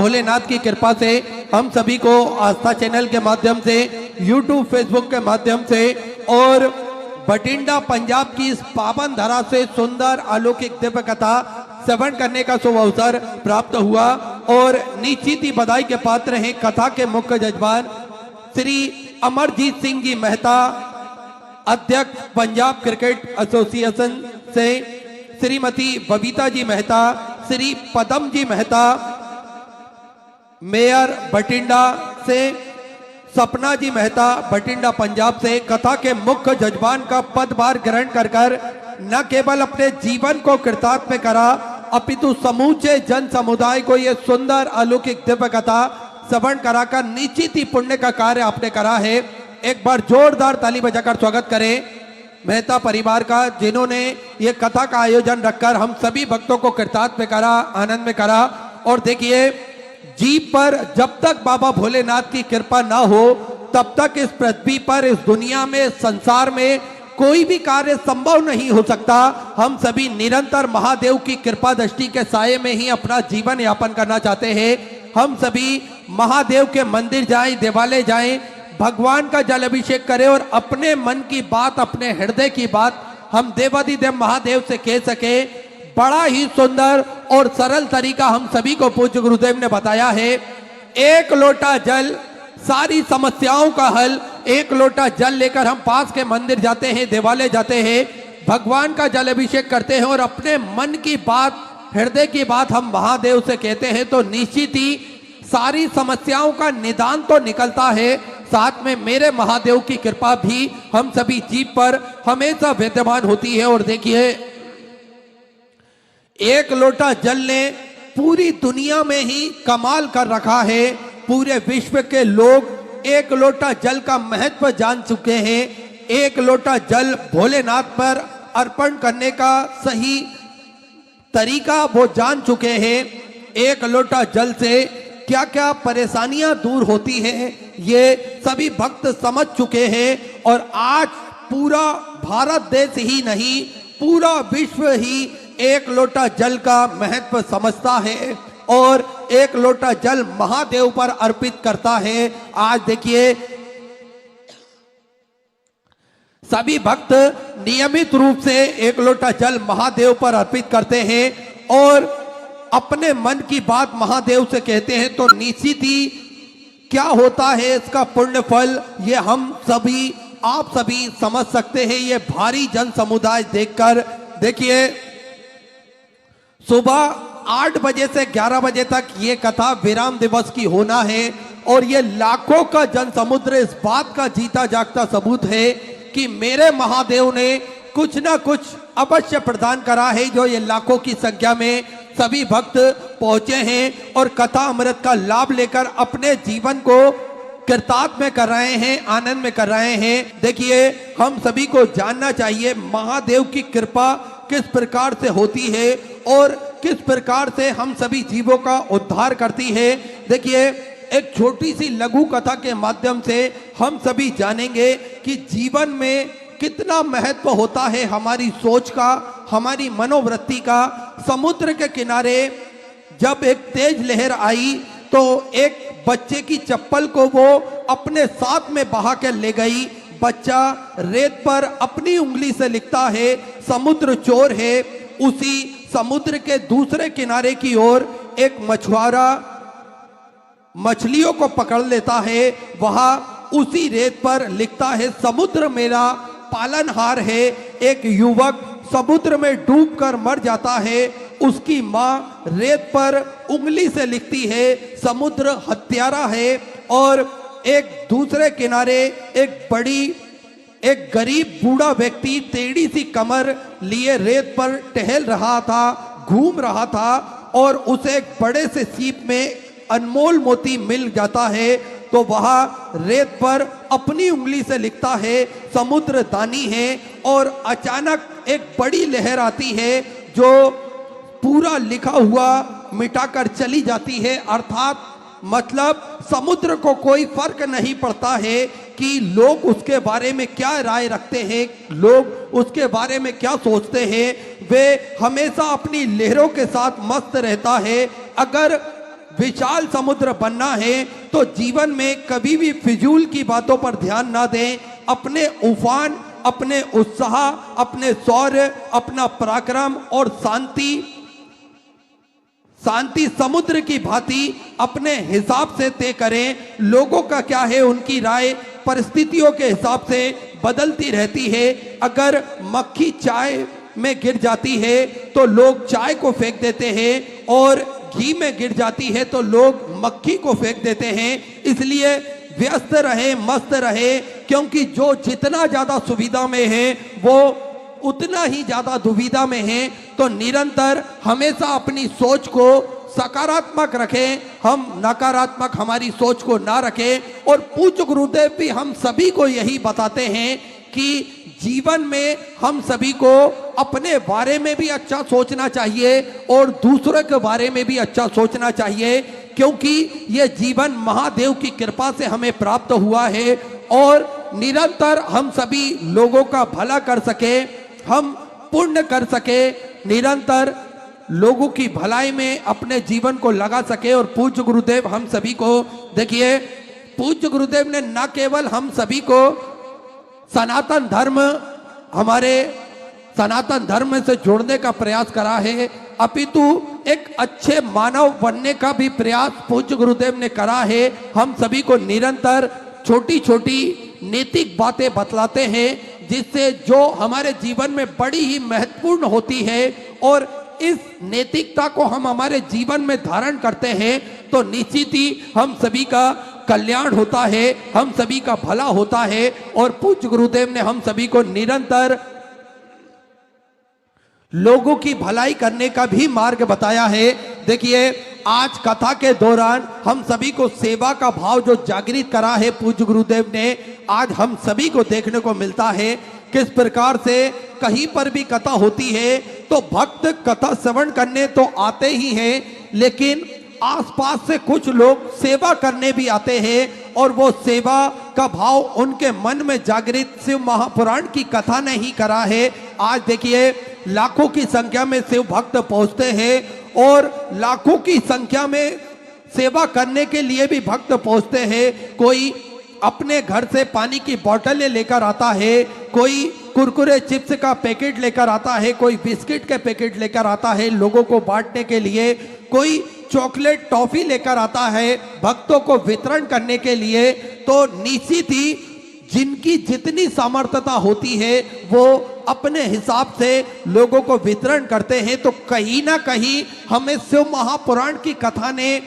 भोलेनाथ की कृपा से हम सभी को आस्था चैनल के माध्यम से, यूट्यूब फेसबुक के माध्यम से और बठिंडा पंजाब की इस पावन धरा से सुंदर अलौकिक दिव्य कथा श्रवण करने का शुभ अवसर प्राप्त हुआ। और निश्चित ही बधाई के पात्र हैं कथा के मुख्य जजमान श्री अमरजीत सिंह जी मेहता, अध्यक्ष पंजाब क्रिकेट एसोसिएशन से, श्रीमती बबीता जी मेहता, श्री पदम जी मेहता मेयर बठिंडा से, सपना जी मेहता बठिंडा पंजाब से कथा के मुख्य जजमान का पदभार ग्रहण कर न केवल अपने जीवन को कृतार्थ में करा अपितु समूचे जन समुदाय को ये सुंदर अलौकिक दिव्य कथा श्रवण कराकर निश्चित ही पुण्य का कार्य आपने करा है। एक बार जोरदार ताली बजाकर स्वागत करें मेहता परिवार का, जिन्होंने ये कथा का आयोजन रखकर हम सभी भक्तों को कृतार्थ में करा, आनंद में करा। और देखिए, जीव पर जब तक बाबा भोलेनाथ की कृपा ना हो तब तक इस पृथ्वी पर, इस दुनिया में, संसार में कोई भी कार्य संभव नहीं हो सकता। हम सभी निरंतर महादेव की कृपा दृष्टि के साये में ही अपना जीवन यापन करना चाहते हैं। हम सभी महादेव के मंदिर जाएं, देवालय जाएं, भगवान का जल अभिषेक करें और अपने मन की बात, अपने हृदय की बात हम देवाधिदेव महादेव से कह सके। बड़ा ही सुंदर और सरल तरीका हम सभी को पूज्य गुरुदेव ने बताया है। एक लोटा जल, सारी समस्याओं का हल। एक लोटा जल लेकर हम पास के मंदिर जाते हैं, देवालय जाते हैं, भगवान का जल अभिषेक करते हैं और अपने मन की बात, हृदय की बात हम महादेव से कहते हैं तो निश्चित ही सारी समस्याओं का निदान तो निकलता है। साथ में मेरे महादेव की कृपा भी हम सभी जीव पर हमेशा विद्यमान होती है। और देखिए, एक लोटा जल ने पूरी दुनिया में ही कमाल कर रखा है। पूरे विश्व के लोग एक लोटा जल का महत्व जान चुके हैं। एक लोटा जल भोलेनाथ पर अर्पण करने का सही तरीका वो जान चुके हैं। एक लोटा जल से क्या क्या परेशानियां दूर होती हैं ये सभी भक्त समझ चुके हैं। और आज पूरा भारत देश ही नहीं, पूरा विश्व ही एक लोटा जल का महत्व समझता है और एक लोटा जल महादेव पर अर्पित करता है। आज देखिए, सभी भक्त नियमित रूप से एक लोटा जल महादेव पर अर्पित करते हैं और अपने मन की बात महादेव से कहते हैं तो निश्चित ही क्या होता है इसका पुण्य फल ये हम सभी, आप सभी समझ सकते हैं। ये भारी जन समुदाय देखकर, देखिए, सुबह 8 बजे से 11 बजे तक ये कथा विराम दिवस की होना है और ये लाखों का जन समुद्र इस बात का जीता जागता सबूत है कि मेरे महादेव ने कुछ ना कुछ अवश्य प्रदान करा है, जो ये लाखों की संख्या में सभी भक्त पहुंचे हैं और कथा अमृत का लाभ लेकर अपने जीवन को कृतार्थ में कर रहे हैं, आनंद में कर रहे हैं। देखिए, हम सभी को जानना चाहिए महादेव की कृपा किस प्रकार से होती है और किस प्रकार से हम सभी जीवों का उद्धार करती है। देखिए, एक छोटी सी लघु कथा के माध्यम से हम सभी जानेंगे कि जीवन में कितना महत्व होता है हमारी सोच का, हमारी मनोवृत्ति का। समुद्र के किनारे जब एक तेज लहर आई तो एक बच्चे की चप्पल को वो अपने साथ में बहा कर ले गई। बच्चा रेत पर अपनी उंगली से लिखता है समुद्र चोर है। उसी समुद्र के दूसरे किनारे की ओर एक मछुआरा मछलियों को पकड़ लेता है। वहां उसी रेत पर लिखता है समुद्र मेरा पालनहार है। एक युवक समुद्र में डूबकर मर जाता है। उसकी माँ रेत पर उंगली से लिखती है समुद्र हत्यारा है। और एक दूसरे किनारे एक गरीब बूढ़ा व्यक्ति टेढ़ी सी कमर लिए रेत पर टहल रहा था, घूम रहा था और उसे एक बड़े से सीप में अनमोल मोती मिल जाता है तो वह रेत पर अपनी उंगली से लिखता है समुद्र दानी है। और अचानक एक बड़ी लहर आती है जो पूरा लिखा हुआ मिटाकर चली जाती है। अर्थात मतलब समुद्र को कोई फर्क नहीं पड़ता है कि लोग उसके बारे में क्या राय रखते हैं, लोग उसके बारे में क्या सोचते हैं। वे हमेशा अपनी लहरों के साथ मस्त रहता है। अगर विशाल समुद्र बनना है तो जीवन में कभी भी फिजूल की बातों पर ध्यान ना दें। अपने उफान, अपने उत्साह, अपने शौर्य, अपना पराक्रम और शांति समुद्र की भांति अपने हिसाब से तय करें। लोगों का क्या है, उनकी राय परिस्थितियों के हिसाब से बदलती रहती है। अगर मक्खी चाय में गिर जाती है तो लोग चाय को फेंक देते हैं, और घी में गिर जाती है तो लोग मक्खी को फेंक देते हैं। इसलिए व्यस्त रहे, मस्त रहे, क्योंकि जो जितना ज्यादा सुविधा में है वो उतना ही ज्यादा दुविधा में है। तो निरंतर हमेशा अपनी सोच को सकारात्मक रखें, हम नकारात्मक हमारी सोच को ना रखें। और पूज्य गुरुदेव भी हम सभी को यही बताते हैं कि जीवन में हम सभी को अपने बारे में भी अच्छा सोचना चाहिए और दूसरों के बारे में भी अच्छा सोचना चाहिए, क्योंकि यह जीवन महादेव की कृपा से हमें प्राप्त हुआ है। और निरंतर हम सभी लोगों का भला कर सके, हम पुण्य कर सके, निरंतर लोगों की भलाई में अपने जीवन को लगा सके। और पूज्य गुरुदेव हम सभी को, देखिए, पूज्य गुरुदेव ने न केवल हम सभी को सनातन धर्म, हमारे सनातन धर्म से जोड़ने का प्रयास करा है, अपितु एक अच्छे मानव बनने का भी प्रयास पूज्य गुरुदेव ने करा है। हम सभी को निरंतर छोटी छोटी नैतिक बातें बतलाते हैं, जिससे जो हमारे जीवन में बड़ी ही महत्वपूर्ण होती है, और इस नैतिकता को हम हमारे जीवन में धारण करते हैं तो निश्चित ही हम सभी का कल्याण होता है, हम सभी का भला होता है। और पूज्य गुरुदेव ने हम सभी को निरंतर लोगों की भलाई करने का भी मार्ग बताया है। देखिए, आज कथा के दौरान हम सभी को सेवा का भाव जो जागृत करा है पूज्य गुरुदेव ने, आज हम सभी को देखने को मिलता है। किस प्रकार से कहीं पर भी कथा होती है तो भक्त कथा श्रवण करने तो आते ही हैं, लेकिन आसपास से कुछ लोग सेवा करने भी आते हैं, और वो सेवा का भाव उनके मन में जागृत शिव महापुराण की कथा ने ही करा है। आज देखिए, लाखों की संख्या में शिव भक्त पहुंचते हैं, और लाखों की संख्या में सेवा करने के लिए भी भक्त पहुंचते हैं। कोई अपने घर से पानी की बोतलें लेकर आता है, कोई कुरकुरे चिप्स का पैकेट लेकर आता है, कोई बिस्किट के पैकेट लेकर आता है लोगों को बांटने के लिए, कोई चॉकलेट टॉफी लेकर आता है भक्तों को वितरण करने के लिए। तो निश्चित ही जिनकी जितनी सामर्थ्यता होती है वो अपने हिसाब से लोगों को वितरण करते हैं। तो कहीं ना कहीं हमें शिव महापुराण की कथा ने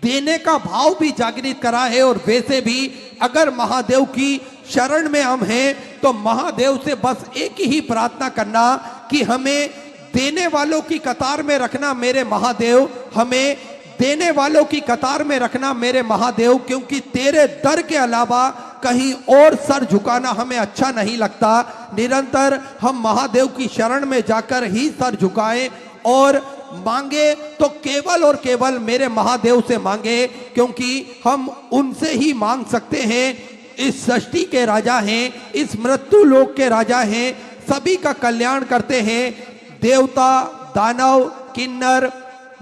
देने का भाव भी जागृत करा है। और वैसे भी अगर महादेव की शरण में हम हैं तो महादेव से बस एक ही प्रार्थना करना कि हमें देने वालों की कतार में रखना मेरे महादेव, हमें देने वालों की कतार में रखना मेरे महादेव, क्योंकि तेरे दर के अलावा कहीं और सर झुकाना हमें अच्छा नहीं लगता। निरंतर हम महादेव की शरण में जाकर ही सर झुकाएं और मांगे तो केवल और केवल मेरे महादेव से मांगे, क्योंकि हम उनसे ही मांग सकते हैं। इस सृष्टि के राजा हैं, इस मृत्यु लोक के राजा हैं, सभी का कल्याण करते हैं। देवता, दानव, किन्नर,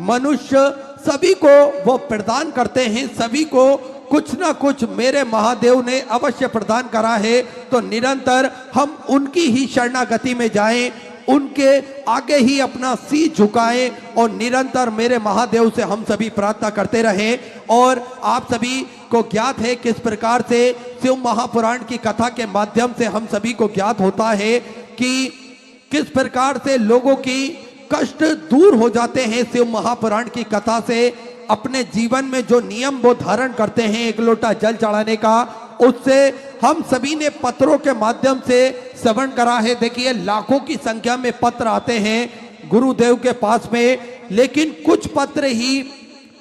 मनुष्य सभी को वो प्रदान करते हैं, सभी को कुछ ना कुछ मेरे महादेव ने अवश्य प्रदान करा है। तो निरंतर हम उनकी ही शरणागति में जाएं, उनके आगे ही अपना शीश झुकाएं और निरंतर मेरे महादेव से हम सभी प्रार्थना करते रहें। और आप सभी को ज्ञात है किस प्रकार से शिव महापुराण की कथा के माध्यम से हम सभी को ज्ञात होता है कि किस प्रकार से लोगों की कष्ट दूर हो जाते हैं शिव महापुराण की कथा से। अपने जीवन में जो नियम वो धारण करते हैं एक लोटा जल चढ़ाने का, उससे हम सभी ने पत्रों के माध्यम से श्रवण करा है। देखिए, लाखों की संख्या में पत्र आते हैं गुरुदेव के पास में, लेकिन कुछ पत्र ही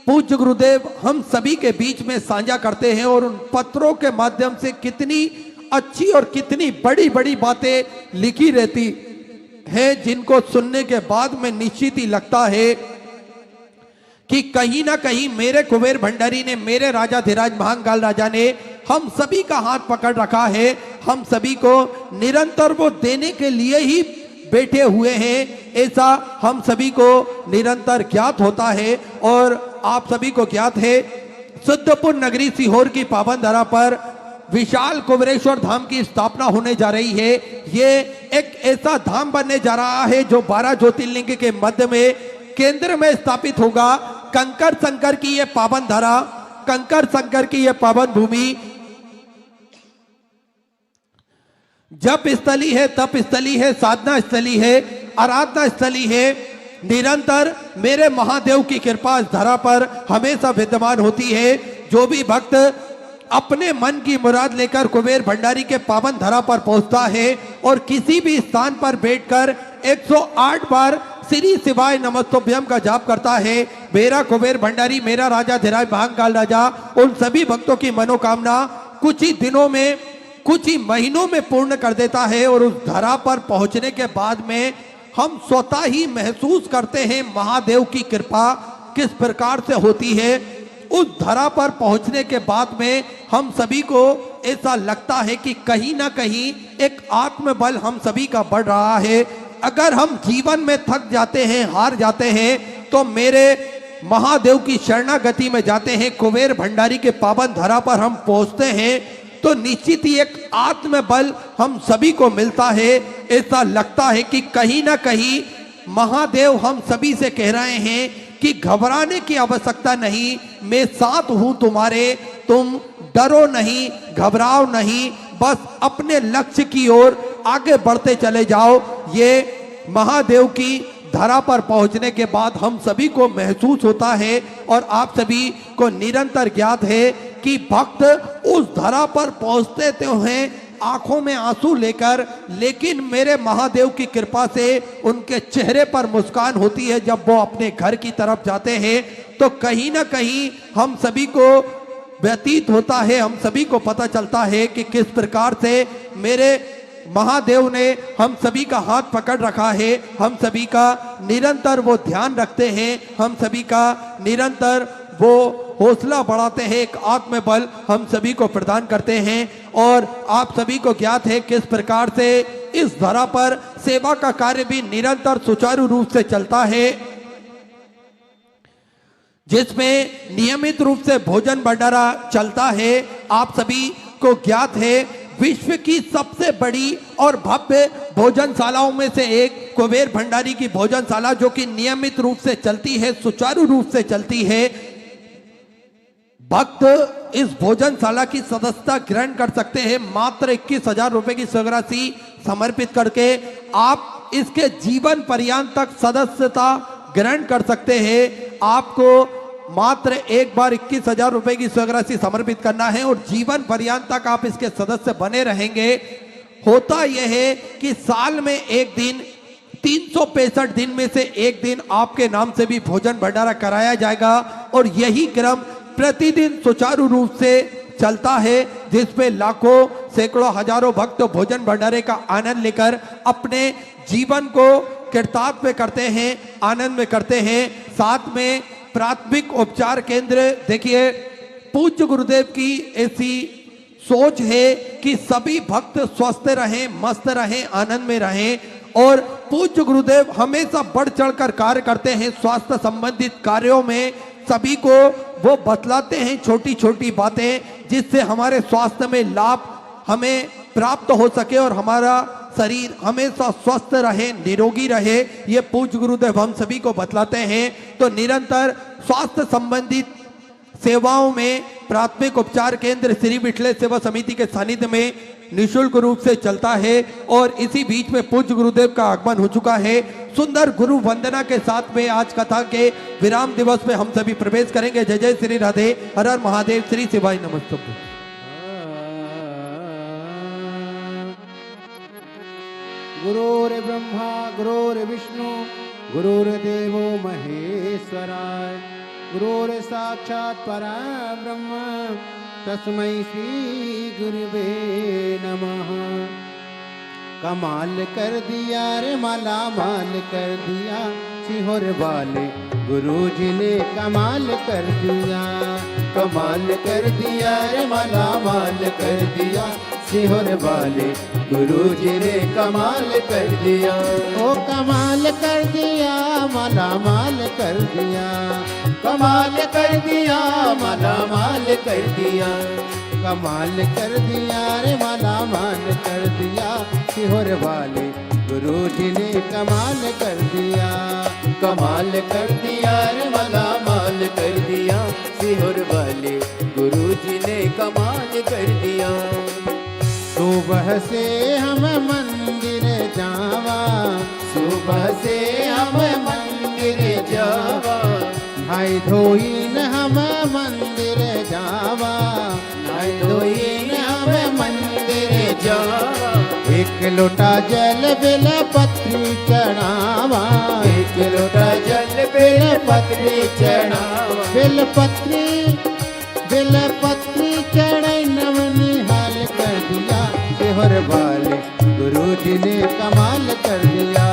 पूज्य गुरुदेव हम सभी के बीच में साझा करते हैं। और उन पत्रों के माध्यम से कितनी अच्छी और कितनी बड़ी बड़ी बातें लिखी रहती है, जिनको सुनने के बाद में निश्चित ही लगता है कि कहीं ना कहीं मेरे कुबेर भंडारी ने, मेरे राजा धीराज महाकाल राजा ने हम सभी का हाथ पकड़ रखा है। हम सभी को निरंतर वो देने के लिए ही बैठे हुए हैं, ऐसा हम सभी को निरंतर ज्ञात होता है। और आप सभी को ज्ञात है, सिद्धपुर नगरी सीहोर की पावन धरा पर विशाल कुबेरेश्वर धाम की स्थापना होने जा रही है। ये एक ऐसा धाम बनने जा रहा है जो 12 ज्योतिर्लिंग के मध्य में केंद्र में स्थापित होगा। कंकर संकर की ये पावन धरा, कंकर संकर की ये पावन भूमि जप स्थली है, तप स्थली है, साधना स्थली है, आराधना स्थली है। निरंतर मेरे महादेव की कृपा इस धरा पर हमेशा विद्यमान होती है। जो भी भक्त अपने मन की मुराद लेकर कुबेर भंडारी के पावन धरा पर पहुंचता है और किसी भी स्थान पर बैठकर 108 बार श्री शिवाय नमस्तुभ्यम का जाप करता है, मेरा कुबेर भंडारी, मेरा राजा धीराज महाकाल राजा उन सभी भक्तों की मनोकामना कुछ ही दिनों में, कुछ ही महीनों में पूर्ण कर देता है। और उस धरा पर पहुंचने के बाद में हम स्वतः ही महसूस करते हैं महादेव की कृपा किस प्रकार से होती है। उस धरा पर पहुंचने के बाद में हम सभी को ऐसा लगता है कि कहीं ना कहीं एक आत्मबल हम सभी का बढ़ रहा है। अगर हम जीवन में थक जाते हैं, हार जाते हैं, तो मेरे महादेव की शरणागति में जाते हैं, कुबेर भंडारी के पावन धरा पर हम पहुंचते हैं, तो निश्चित ही एक आत्मबल हम सभी को मिलता है। ऐसा लगता है कि कहीं ना कहीं महादेव हम सभी से कह रहे हैं कि घबराने की आवश्यकता नहीं, मैं साथ हूं तुम्हारे, तुम डरो नहीं, घबराओ नहीं, बस अपने लक्ष्य की ओर आगे बढ़ते चले जाओ। ये महादेव की धरा पर पहुंचने के बाद हम सभी को महसूस होता है और आप सभी को निरंतर ज्ञात है कि भक्त उस धरा पर पहुंचते तो हैं आंखों में आंसू लेकर, लेकिन मेरे महादेव की कृपा से उनके चेहरे पर मुस्कान होती है। जब वो अपने घर की तरफ जाते हैं तो कहीं ना कहीं हम सभी को व्यतीत होता है, हम सभी को पता चलता है कि किस प्रकार से मेरे महादेव ने हम सभी का हाथ पकड़ रखा है, हम सभी का निरंतर वो ध्यान रखते हैं, हम सभी का निरंतर वो हौसला बढ़ाते हैं, एक आत्मबल हम सभी को प्रदान करते हैं। और आप सभी को ज्ञात है किस प्रकार से इस धरा पर सेवा का कार्य भी निरंतर सुचारू रूप से चलता है, जिसमें नियमित रूप से भोजन भंडारा चलता है। आप सभी को ज्ञात है विश्व की सबसे बड़ी और भव्य भोजनशालाओं में से एक कुबेर भंडारी की भोजनशाला, जो कि नियमित रूप से चलती है, सुचारू रूप से चलती है। भक्त इस भोजनशाला की सदस्यता ग्रहण कर सकते हैं मात्र 21,000 रुपए की स्वराशि समर्पित करके। आप इसके जीवन पर्यंत तक सदस्यता ग्रहण कर सकते हैं। आपको मात्र एक बार 21,000 रुपए की स्वराशि समर्पित करना है और जीवन पर्यंत तक आप इसके सदस्य बने रहेंगे। होता यह है कि साल में एक दिन, 365 दिन में से एक दिन आपके नाम से भी भोजन भंडारा कराया जाएगा और यही क्रम प्रतिदिन सुचारू रूप से चलता है, जिसमें लाखों, सैकड़ों, हजारों भक्त भोजन भंडारे का आनंद लेकर अपने जीवन को कृतार्थ करते हैं, आनंद में करते हैं। साथ में प्राथमिक उपचार केंद्र, देखिए पूज्य गुरुदेव की ऐसी सोच है कि सभी भक्त स्वस्थ रहें, मस्त रहें, आनंद में रहें। और पूज्य गुरुदेव हमेशा बढ़ चढ़कर कार्य करते हैं स्वास्थ्य संबंधित कार्यों में। सभी को वो बतलाते हैं छोटी छोटी बातें, जिससे हमारे स्वास्थ्य में लाभ हमें प्राप्त हो सके और हमारा शरीर हमेशा स्वस्थ रहे, निरोगी रहे। ये पूज्य गुरुदेव हम सभी को बतलाते हैं। तो निरंतर स्वास्थ्य संबंधित सेवाओं में प्राथमिक उपचार केंद्र श्री विठले सेवा समिति के सानिध्य में निःशुल्क रूप से चलता है। और इसी बीच में पूज्य गुरुदेव का आगमन हो चुका है। सुंदर गुरु वंदना के साथ में आज कथा के विराम दिवस में हम सभी प्रवेश करेंगे। जय जय श्री राधे, हर हर महादेव, श्री शिवाय नमस्तुभ्यं। गुरुर्ब्रह्मा गुरुर्विष्णु गुरुर्देवो महेश्वराय, गुरुर्साक्षात् परब्रह्म तस्मै श्री गुरुवे नमः। कमाल कर दिया रे, माला माल कर दिया, सीहोर वाले गुरुजी ने कमाल कर दिया। कमाल कर दिया रे, माला माल कर दिया, सिहोर वाले गुरु जी ने कमाल कर दिया। ओ कमाल कर दिया, माला माल कर दिया, कमाल कर दिया, माला माल कर दिया, कमाल कर दिया रे माला माल कर दिया। सिहोर वाले गुरु जी ने कमाल कर दिया। कमाल कर दिया रे माला माल कर दिया। सिहोर वाले गुरु जी ने कमाल कर दिया। सुबह से हम मंदिर जावा, सुबह से हम मंदिर जावा, नाई धोइन हम मंदिर जावा, नाई धोइन हम मंदिर जावा। एक लोटा जल बेल पत्री चढ़ावा, एक लोटा जल बेल पत्री चढ़ावा, बेल पत्री चढ़ाई नवनिहाल कर दिया। सिहोर वाले गुरु जी ने कमाल कर दिया।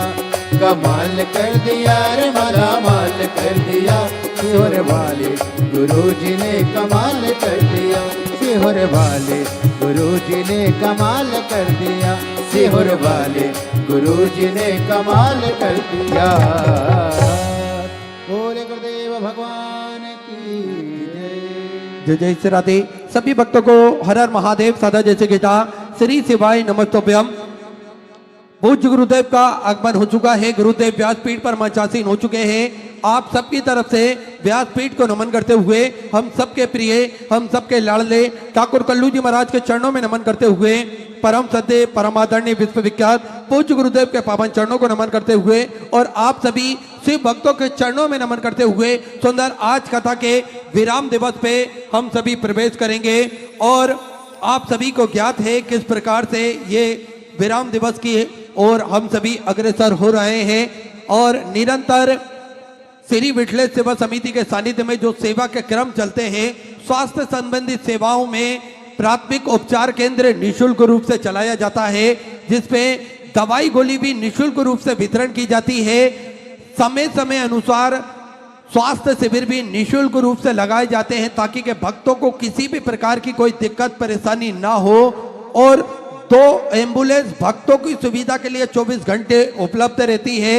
कमाल कर दिया रे माला माल कर दिया। सिहोर वाले गुरु जी ने कमाल कर दिया। सिहोर वाले गुरु जी ने कमाल कर दिया। सिहोर वाले गुरु जी ने कमाल कर दिया। बोले गुरुदेव भगवान की जय जय श्री राधे। सभी भक्तों को हर हर महादेव सदा जैसे गीता श्री शिवाय नमस्तोभ्यम। पूज्य गुरुदेव का आगमन हो चुका है। गुरुदेव व्यासपीठ पर मंचासीन हो चुके हैं। आप सबकी तरफ से व्यासपीठ को नमन करते हुए हम सबके प्रिय, हम सबके लाडले ठाकुर कल्लू जी महाराज के चरणों में नमन करते हुए, परम सत्य परमादरणीय विश्वविख्यात पूज्य गुरुदेव के पावन चरणों को नमन करते हुए और आप सभी शिव भक्तों के चरणों में नमन करते हुए सुंदर आज कथा के विराम दिवस पे हम सभी प्रवेश करेंगे। और आप सभी को ज्ञात है किस प्रकार से ये विराम दिवस की और हम सभी अग्रसर हो रहे हैं। और निरंतर श्री विठलेश सेवा समिति के सानिध्य में जो सेवा के क्रम चलते हैं, स्वास्थ्य संबंधित सेवाओं में प्राथमिक उपचार केंद्र निःशुल्क रूप से चलाया जाता है, जिसपे दवाई गोली भी निःशुल्क रूप से वितरण की जाती है। समय समय अनुसार स्वास्थ्य शिविर भी निःशुल्क रूप से लगाए जाते हैं ताकि के भक्तों को किसी भी प्रकार की कोई दिक्कत परेशानी ना हो। और 2 एम्बुलेंस भक्तों की सुविधा के लिए 24 घंटे उपलब्ध रहती है।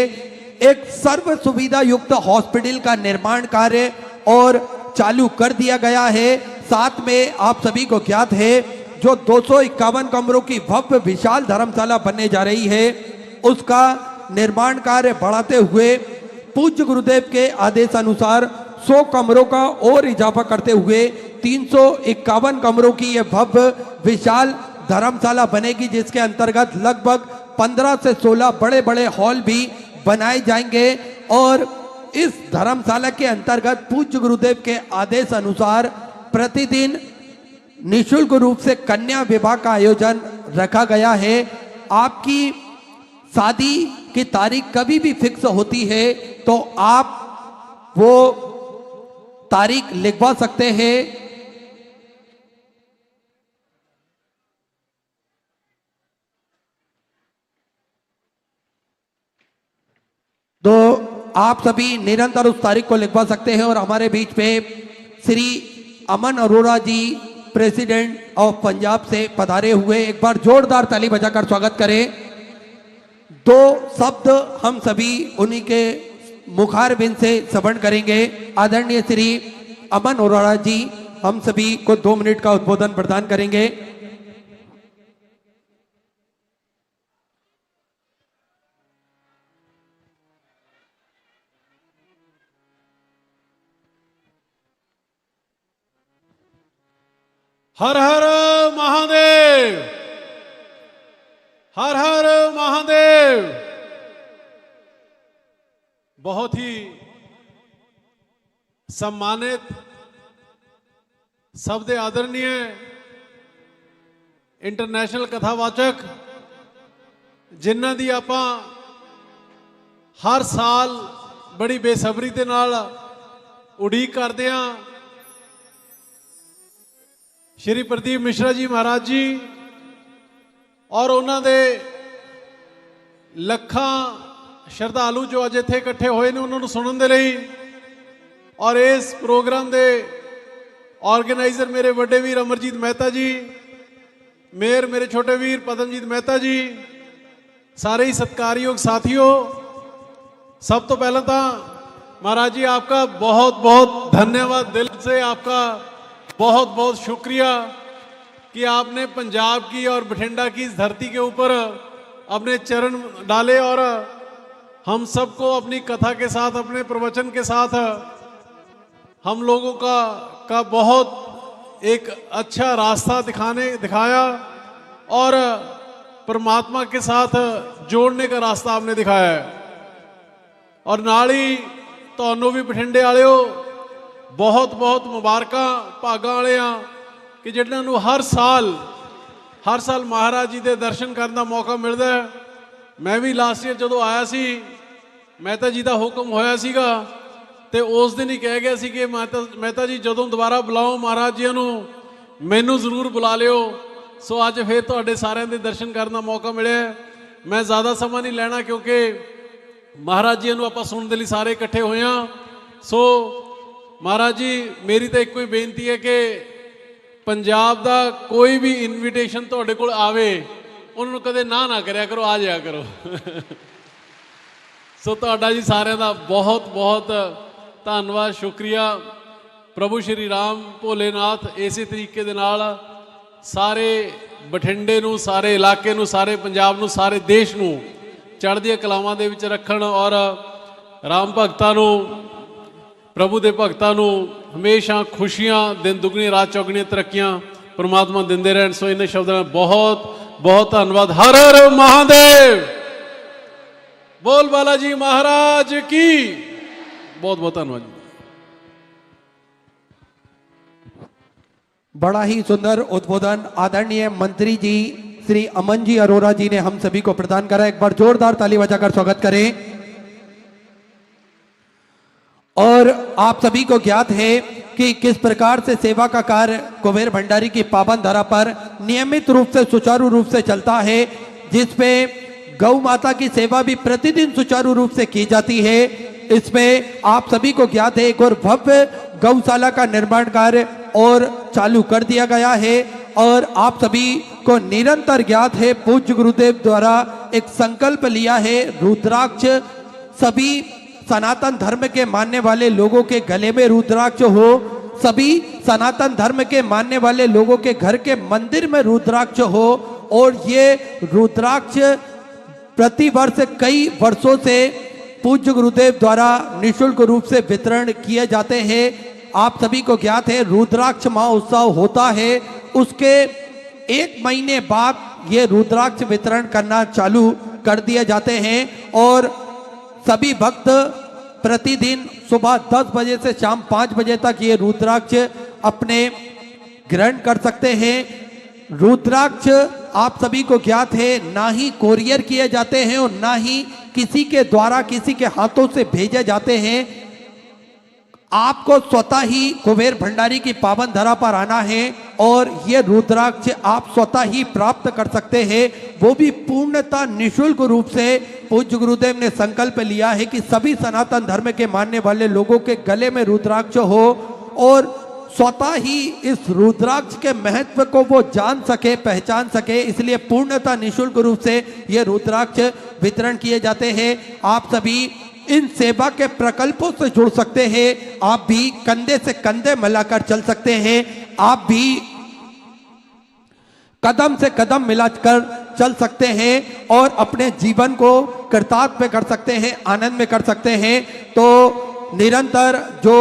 एक सर्व सुविधा युक्त हॉस्पिटल का निर्माण कार्य और चालू कर दिया गया है। साथ में आप सभी को ज्ञात है जो 251 कमरों की भव्य विशाल धर्मशाला बनने जा रही है, उसका निर्माण कार्य बढ़ाते हुए पूज्य गुरुदेव के आदेशानुसार 100 कमरों का और इजाफा करते हुए 351 कमरों की यह भव्य विशाल धर्मशाला बनेगी, जिसके अंतर्गत लगभग 15 से 16 बड़े बड़े हॉल भी बनाए जाएंगे। और इस धर्मशाला के अंतर्गत पूज्य गुरुदेव के आदेश अनुसार प्रतिदिन निःशुल्क रूप से कन्या विवाह का आयोजन रखा गया है। आपकी शादी की तारीख कभी भी फिक्स होती है तो आप वो तारीख लिखवा सकते हैं। तो आप सभी निरंतर उस तारीख को लिखवा सकते हैं। और हमारे बीच पे श्री अमन अरोड़ा जी प्रेसिडेंट ऑफ पंजाब से पधारे हुए, एक बार जोरदार ताली बजाकर स्वागत करें। 2 शब्द हम सभी उन्हीं के मुखारबिंद से श्रवण करेंगे। आदरणीय श्री अमन अरोड़ा जी हम सभी को 2 मिनट का उद्बोधन प्रदान करेंगे। हर हर महादेव, हर हर महादेव। बहुत ही सम्मानित शब्द आदरणीय इंटरनेशनल कथावाचक, जिन्हां दी आपां हर साल बड़ी बेसब्री दे नाल उड़ीक करदे हां। श्री प्रदीप मिश्रा जी महाराज जी और उन्होंने लखां श्रद्धालु जो अज इत्थे इकट्ठे होए ने उन्होंने सुनने दे लई, और इस प्रोग्राम दे ऑर्गेनाइजर मेरे बड़े वीर अमरजीत मेहता जी, मेयर मेरे छोटे वीर पदमजीत मेहता जी, सारे ही सत्कारयोग साथियों, सब तो पहले तो महाराज जी आपका बहुत बहुत धन्यवाद, दिल से आपका बहुत बहुत शुक्रिया कि आपने पंजाब की और बठिंडा की इस धरती के ऊपर अपने चरण डाले और हम सबको अपनी कथा के साथ, अपने प्रवचन के साथ हम लोगों का बहुत एक अच्छा रास्ता दिखाया और परमात्मा के साथ जोड़ने का रास्ता आपने दिखाया है। और नाल ही ਤੁਹਾਨੂੰ भी बठिंडे वालिओ बहुत बहुत मुबारकां भागां वाले कि जिन्हां नूं हर साल महाराज जी के दर्शन करने का मौका मिलता है। मैं भी लास्ट ईयर जो आया सी, मेहता जी का हुक्म होया सीगा ते उस दिन ही कह गया सी कि मेहता जी जदों दोबारा बुलाओ महाराज जी नूं मैनू जरूर बुला लिओ। सो अज फिर तुहाडे सारिआं दे दर्शन करने का मौका मिले। मैं ज़्यादा समा नहीं लेना क्योंकि महाराज जी नूं आपां सुनने दे लई सारे इकट्ठे होए हां। सो महाराज जी मेरी तो एक ही बेनती है कि पंजाब दा कोई भी इनविटेशन तुहाडे कोल आवे उन्होंने कदे ना करया करो, आ जाया करो। सो तुहाडा जी सारिआं दा बहुत बहुत धन्नवाद, शुक्रिया। प्रभु श्री राम भोलेनाथ इस तरीके दे नाल सारे बठिंडे नूं, सारे इलाके नूं, सारे पंजाब नूं, सारे देश नूं चढ़दियां कलावां दे विच रखण और राम भगतां नूं, प्रभु दे भगतां नूं हमेशा खुशियां, दिन दुगनी रात चौगनी तरक्कियां परमात्मा दिंदे रहन। सो इन्हां शब्दां नाल बहुत बहुत धन्नवाद। हर हर महादेव, बोल बालाजी महाराज की बहुत बहुत धन्यवाद। बड़ा ही सुंदर उद्बोधन आदरणीय मंत्री जी श्री अमन जी अरोरा जी ने हम सभी को प्रदान करा। एक बार जोरदार ताली बजाकर स्वागत करें। और आप सभी को ज्ञात है कि किस प्रकार से सेवा का कार्य कुबेर भंडारी की पावन धरा पर नियमित रूप से सुचारू रूप से चलता है, जिसपे गौ माता की सेवा भी प्रतिदिन सुचारू रूप से की जाती है। इसमें आप सभी को ज्ञात है एक और भव्य गौशाला का निर्माण कार्य और चालू कर दिया गया है। और आप सभी को निरंतर ज्ञात है पूज्य गुरुदेव द्वारा एक संकल्प लिया है, रुद्राक्ष सभी सनातन धर्म के मानने वाले लोगों के गले में रुद्राक्ष हो, सभी सनातन धर्म के मानने वाले लोगों के घर के मंदिर में रुद्राक्ष हो। और ये रुद्राक्ष प्रतिवर्ष कई वर्षों से पूज्य गुरुदेव द्वारा निःशुल्क रूप से वितरण किए जाते हैं। आप सभी को ज्ञात है रुद्राक्ष महोत्सव होता है, उसके एक महीने बाद ये रुद्राक्ष वितरण करना चालू कर दिए जाते हैं। और सभी भक्त प्रतिदिन सुबह 10 बजे से शाम 5 बजे तक ये रुद्राक्ष अपने ग्रहण कर सकते हैं। रुद्राक्ष आप सभी को ज्ञात है ना ही कोरियर किए जाते हैं और ना ही किसी के द्वारा किसी के हाथों से भेजे जाते हैं। आपको स्वतः ही कुबेर भंडारी की पावन धरा पर आना है और ये रुद्राक्ष आप स्वतः ही प्राप्त कर सकते हैं, वो भी पूर्णतः निःशुल्क रूप से। पूज्य गुरुदेव ने संकल्प लिया है कि सभी सनातन धर्म के मानने वाले लोगों के गले में रुद्राक्ष हो और स्वतः ही इस रुद्राक्ष के महत्व को वो जान सके, पहचान सके, इसलिए पूर्णतः निःशुल्क रूप से ये रुद्राक्ष वितरण किए जाते हैं। आप सभी इन सेवा के प्रकल्पों से जुड़ सकते हैं, आप भी कंधे से कंधे मिलाकर चल सकते हैं, आप भी कदम से कदम मिलाकर चल सकते हैं और अपने जीवन को कृतार्थ कर सकते हैं, आनंद में कर सकते हैं। तो निरंतर जो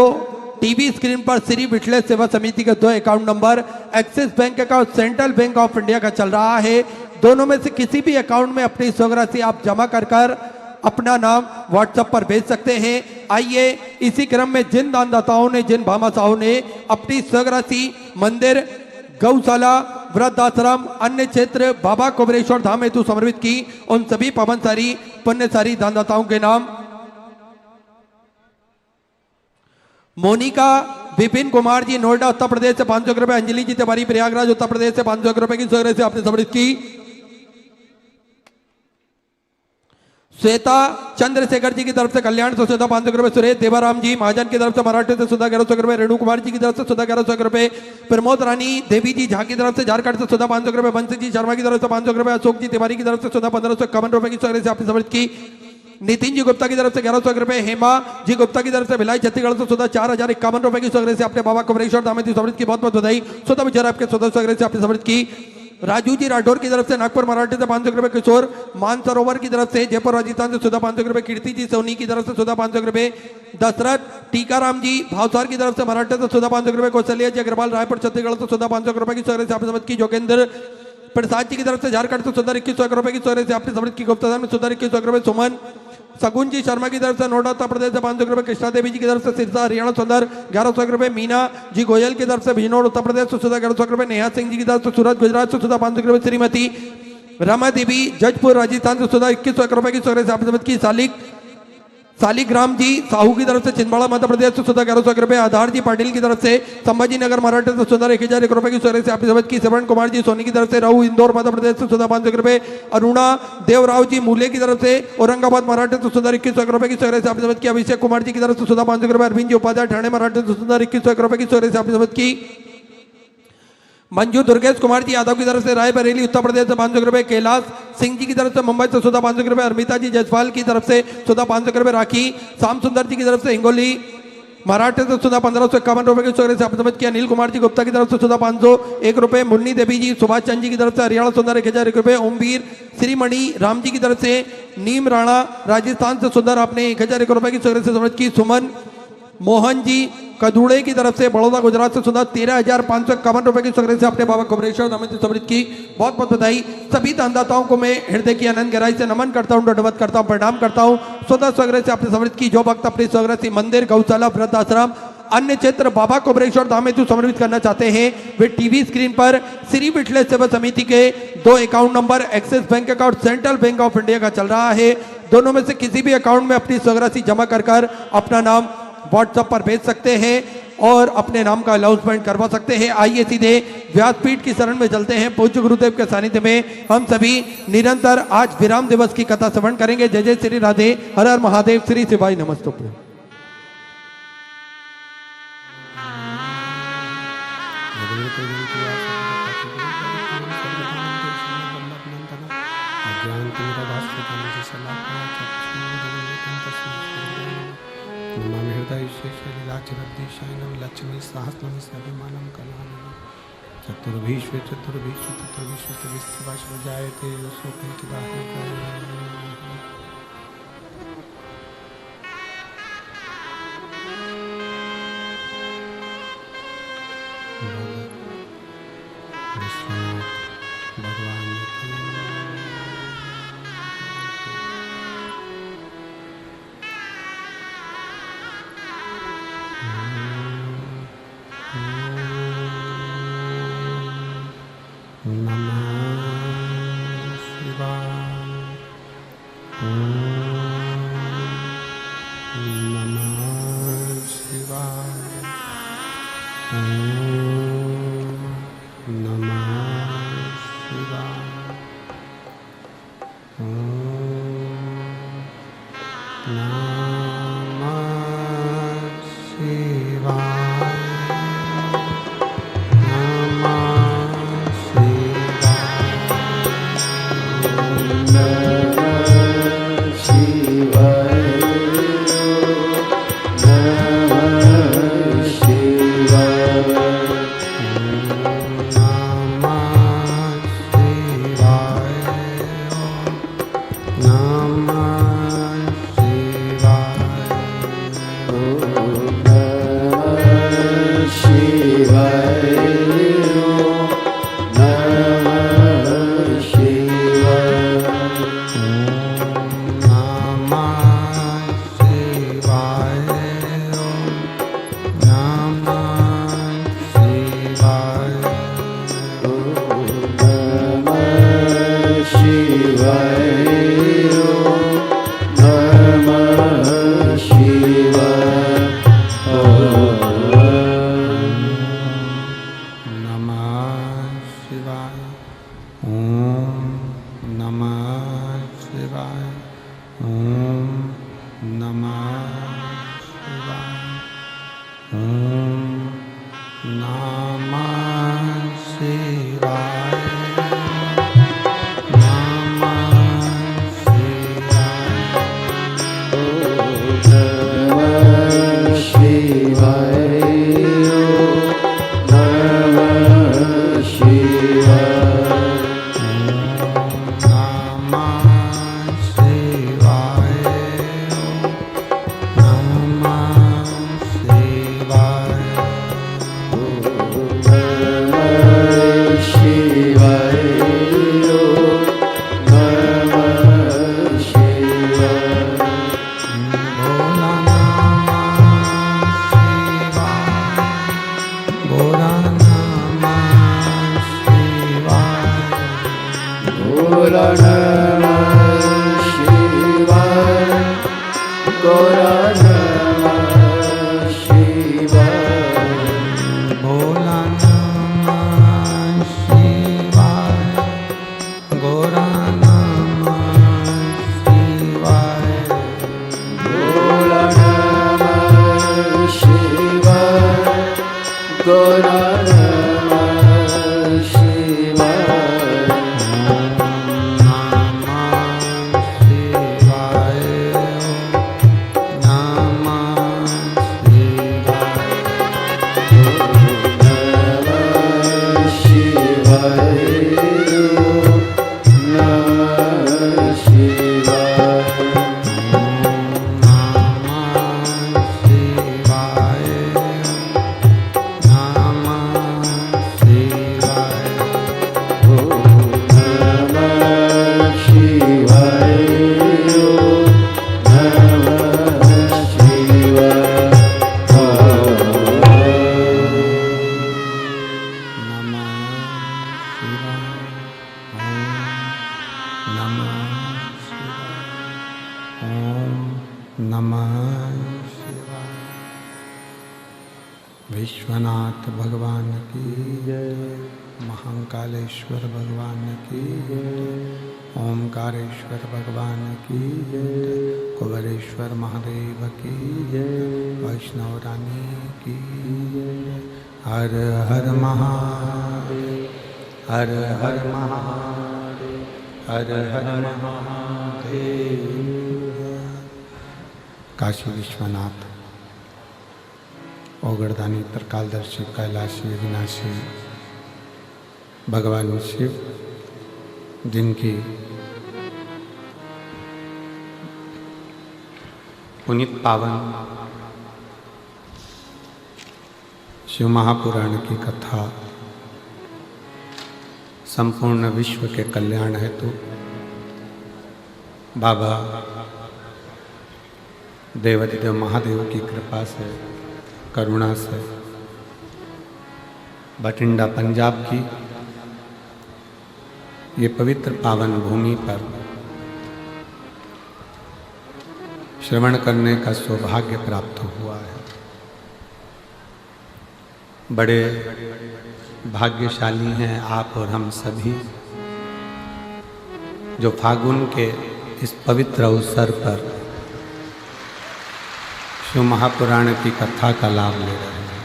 टीवी स्क्रीन पर श्री विठलेश सेवा समिति के 2 अकाउंट नंबर एक्सिस बैंक का और सेंट्रल बैंक ऑफ इंडिया का चल रहा है, दोनों में से किसी भी अकाउंट में अपनी स्वराशि आप जमा कर अपना नाम व्हाट्सएप पर भेज सकते हैं। आइए इसी क्रम में जिन दानदाताओं ने, जिन भामाशाहों ने अपनी स्वराशि मंदिर, गौशाला, वृद्धाश्रम, अन्य क्षेत्र बाबा कुबेरेश्वर धाम हेतु समर्पित की, उन सभी पवनसारी पुण्यसारी दानदाताओं के नाम मोनिका विपिन कुमार जी नोएडा उत्तर प्रदेश से 500 रुपए, अंजलि जी तिवारी प्रयागराज उत्तर प्रदेश से 500 रुपए की स्वराशि आपने समर्पित की। श्वेता चंद्रशेखर जी की तरफ से कल्याण से सुधा 500 रुपए, सुरेश देवाराम जी महाजन की तरफ से मराठे से सुधा 1100 रुपए, रेणु कुमार जी की तरफ से सुधा 1100 रुपए, प्रमोद रानी देवी जी झा की तरफ से झारखंड से सुधा 500 रुपए, बंसी जी शर्मा की तरफ से 500 रुपए, अशोक जी तिवारी की तरफ से सुधा 1551 रुपए की सौगात से आपने समझ की, नितिन जी गुप्ता की तरफ से 1100 रुपए, हेमा जी गुप्ता की तरफ से भिलाई छत्तीसगढ़ से सुधा 4051 रुपए की सौगात से आपने बाबा कुमरेश्वर दामोदर समृद्ध की बहुत बहुत बधाई। सुधा विचार आपके सुधा सौगात से आपने समृद्ध की। राजू जी राठौर की तरफ से नागपुर मराठी से 500 रुपए, किशोर मानसरोवर की तरफ से जयपुर राजस्थान से सुधा 500 रुपए, कीर्ति जी सोनी की तरफ से सुधा 500 रुपए, दशरथ टीकाराम जी भावसार की तरफ से मराठी से सुधा 500 रुपए, कौशल्या जी अग्रवाल रायपुर छत्तीसगढ़ से सुधा 500 रुपए की सौगात से आपने समझ की। जोगेंद्र प्रसाद जी की तरफ से झारखंड से सुधा 2100 रुपए की सौगात से आपने समझ की। गुप्ता में सुधा 2100 रुपए, सुमन सगुन जी शर्मा की तरफ से नोएडा उत्तर प्रदेश से 500 रुपए, कृष्णा देवी जी की तरफ से सिरसा हरियाणा सुंदर 1100 रुपए, मीना जी गोयल की तरफ से बिजनौर उत्तर प्रदेश से सुधा 1100 रुपए, नेहा सिंह जी की तरफ से सूरत गुजरात से सुधा 500 रुपए, श्रीमती रमा देवी जजपुर राजस्थान से सुधा 2100 रुपए की सौगात से आपने समझ की। सालिग्राम जी साहू की तरफ से छिंदवाड़ा मध्य प्रदेश से सुधा 1100 रुपए, आधार जी पाटिल की तरफ से संभाजी नगर मराठे से सुधा 1001 रुपए की सौगात से आपने समझ की। श्रवण कुमार जी सोनी की तरफ से रहू इंदौर मध्य प्रदेश से सुधा 500 रुपए, अरुणा देवराव जी मूले की तरफ से औरंगाबाद मराठे से सुधा 2100 रुपए की सौगात से आपने समझ की। अभिषेक कुमार जी की तरफ से सुधा 500 रुपए, अरविंद जी उपाध्याय ठाणे मराठे से सुधा 2100 रुपए की सौगात से आपने समझ की। मंजू दुर्गेश कुमार जी यादव की तरफ से रायबरेली उत्तर प्रदेश से 500 रुपए, कैलाश सिंह जी की तरफ से मुंबई से सुधा 500 रुपए, अमिता जी जयसवाल की तरफ से सुधा 500 रुपए, राखी श्याम सुंदर जी की तरफ से हिंगोली मराठे से सुधा 1551 रुपए की सौगात से आपने समझ किया। अनिल कुमार जी गुप्ता की तरफ से सुधा 501 रुपए, मुन्नी देवी जी सुभाष चंद जी की तरफ से हरियाणा सुंदर 1001 रुपए, ओमवीर श्रीमणि राम जी की तरफ से नीम राणा राजस्थान से सुंदर आपने 1001 रुपए की सौगात से समझ की। सुमन मोहन जी कदूड़े की तरफ से बड़ौदा गुजरात से सुधा 13,551 रुपए की सौगात से आपने बाबा कुमरेश्वर दामोदर समृद्ध की बहुत बहुत बधाई। सभी दानदाताओं को मैं हृदय की अनंत गहराई से नमन करता हूँ, दंडवत करता हूँ, प्रणाम करता हूँ। स्वतः सौगात से आपने समृद्ध की। जो भक्त अपनी सौगात से मंदिर गौशाला वृद्धाश्रम अन्य क्षेत्र बाबा कुमरेश्वर दामोदर समर्पित करना चाहते हैं वे टीवी स्क्रीन पर श्री विठले सेवा समिति के 2 account number axis bank account central bank of India का चल रहा है। दोनों में से किसी भी अकाउंट में अपनी सौगात जमा कर अपना नाम व्हाट्सएप पर भेज सकते हैं और अपने नाम का अनाउंसमेंट करवा सकते हैं। आइए सीधे व्यासपीठ की शरण में चलते हैं। पूज्य गुरुदेव के सानिध्य में हम सभी निरंतर आज विराम दिवस की कथा श्रवण करेंगे। जय जय श्री राधे, हर हर महादेव, श्री शिवाय नमस्तुभ्यं। लक्ष्मी सहस्रम सर्वमानं कलानि चतुर्भीष्व चतुर्भीष्व चतुर्भीष्व विश्ववास जायते भगवान नमः शिवाय, गौरा नमः शिवाय, भोला नमः शिवाय, गौरा नमः शिवाय, भोला नमः शिवाय, गौरा नमः शिवाय, विश्वनाथ भगवान की जय, महाकालेश्वर भगवान की जय, ओमकारेश्वर भगवान की जय, कुबेरेश्वर महादेव की जय, वैष्णव रानी की जय। हर हर महादेव, हर हर महादेव, हर हर महादेव। काशी विश्वनाथ, ओगड़दानी, त्रिकालदर्शी, कैलाशी, अविनाशी भगवान शिव, जिनकी पुनीत पावन शिव महापुराण की कथा संपूर्ण विश्व के कल्याण हेतु बाबा देवाधिदेव महादेव की कृपा से, करुणा से बठिंडा पंजाब की ये पवित्र पावन भूमि पर श्रवण करने का सौभाग्य प्राप्त हुआ है। बड़े भाग्यशाली हैं आप और हम सभी, जो फागुन के इस पवित्र अवसर पर शिव महापुराण की कथा का लाभ ले रहे हैं।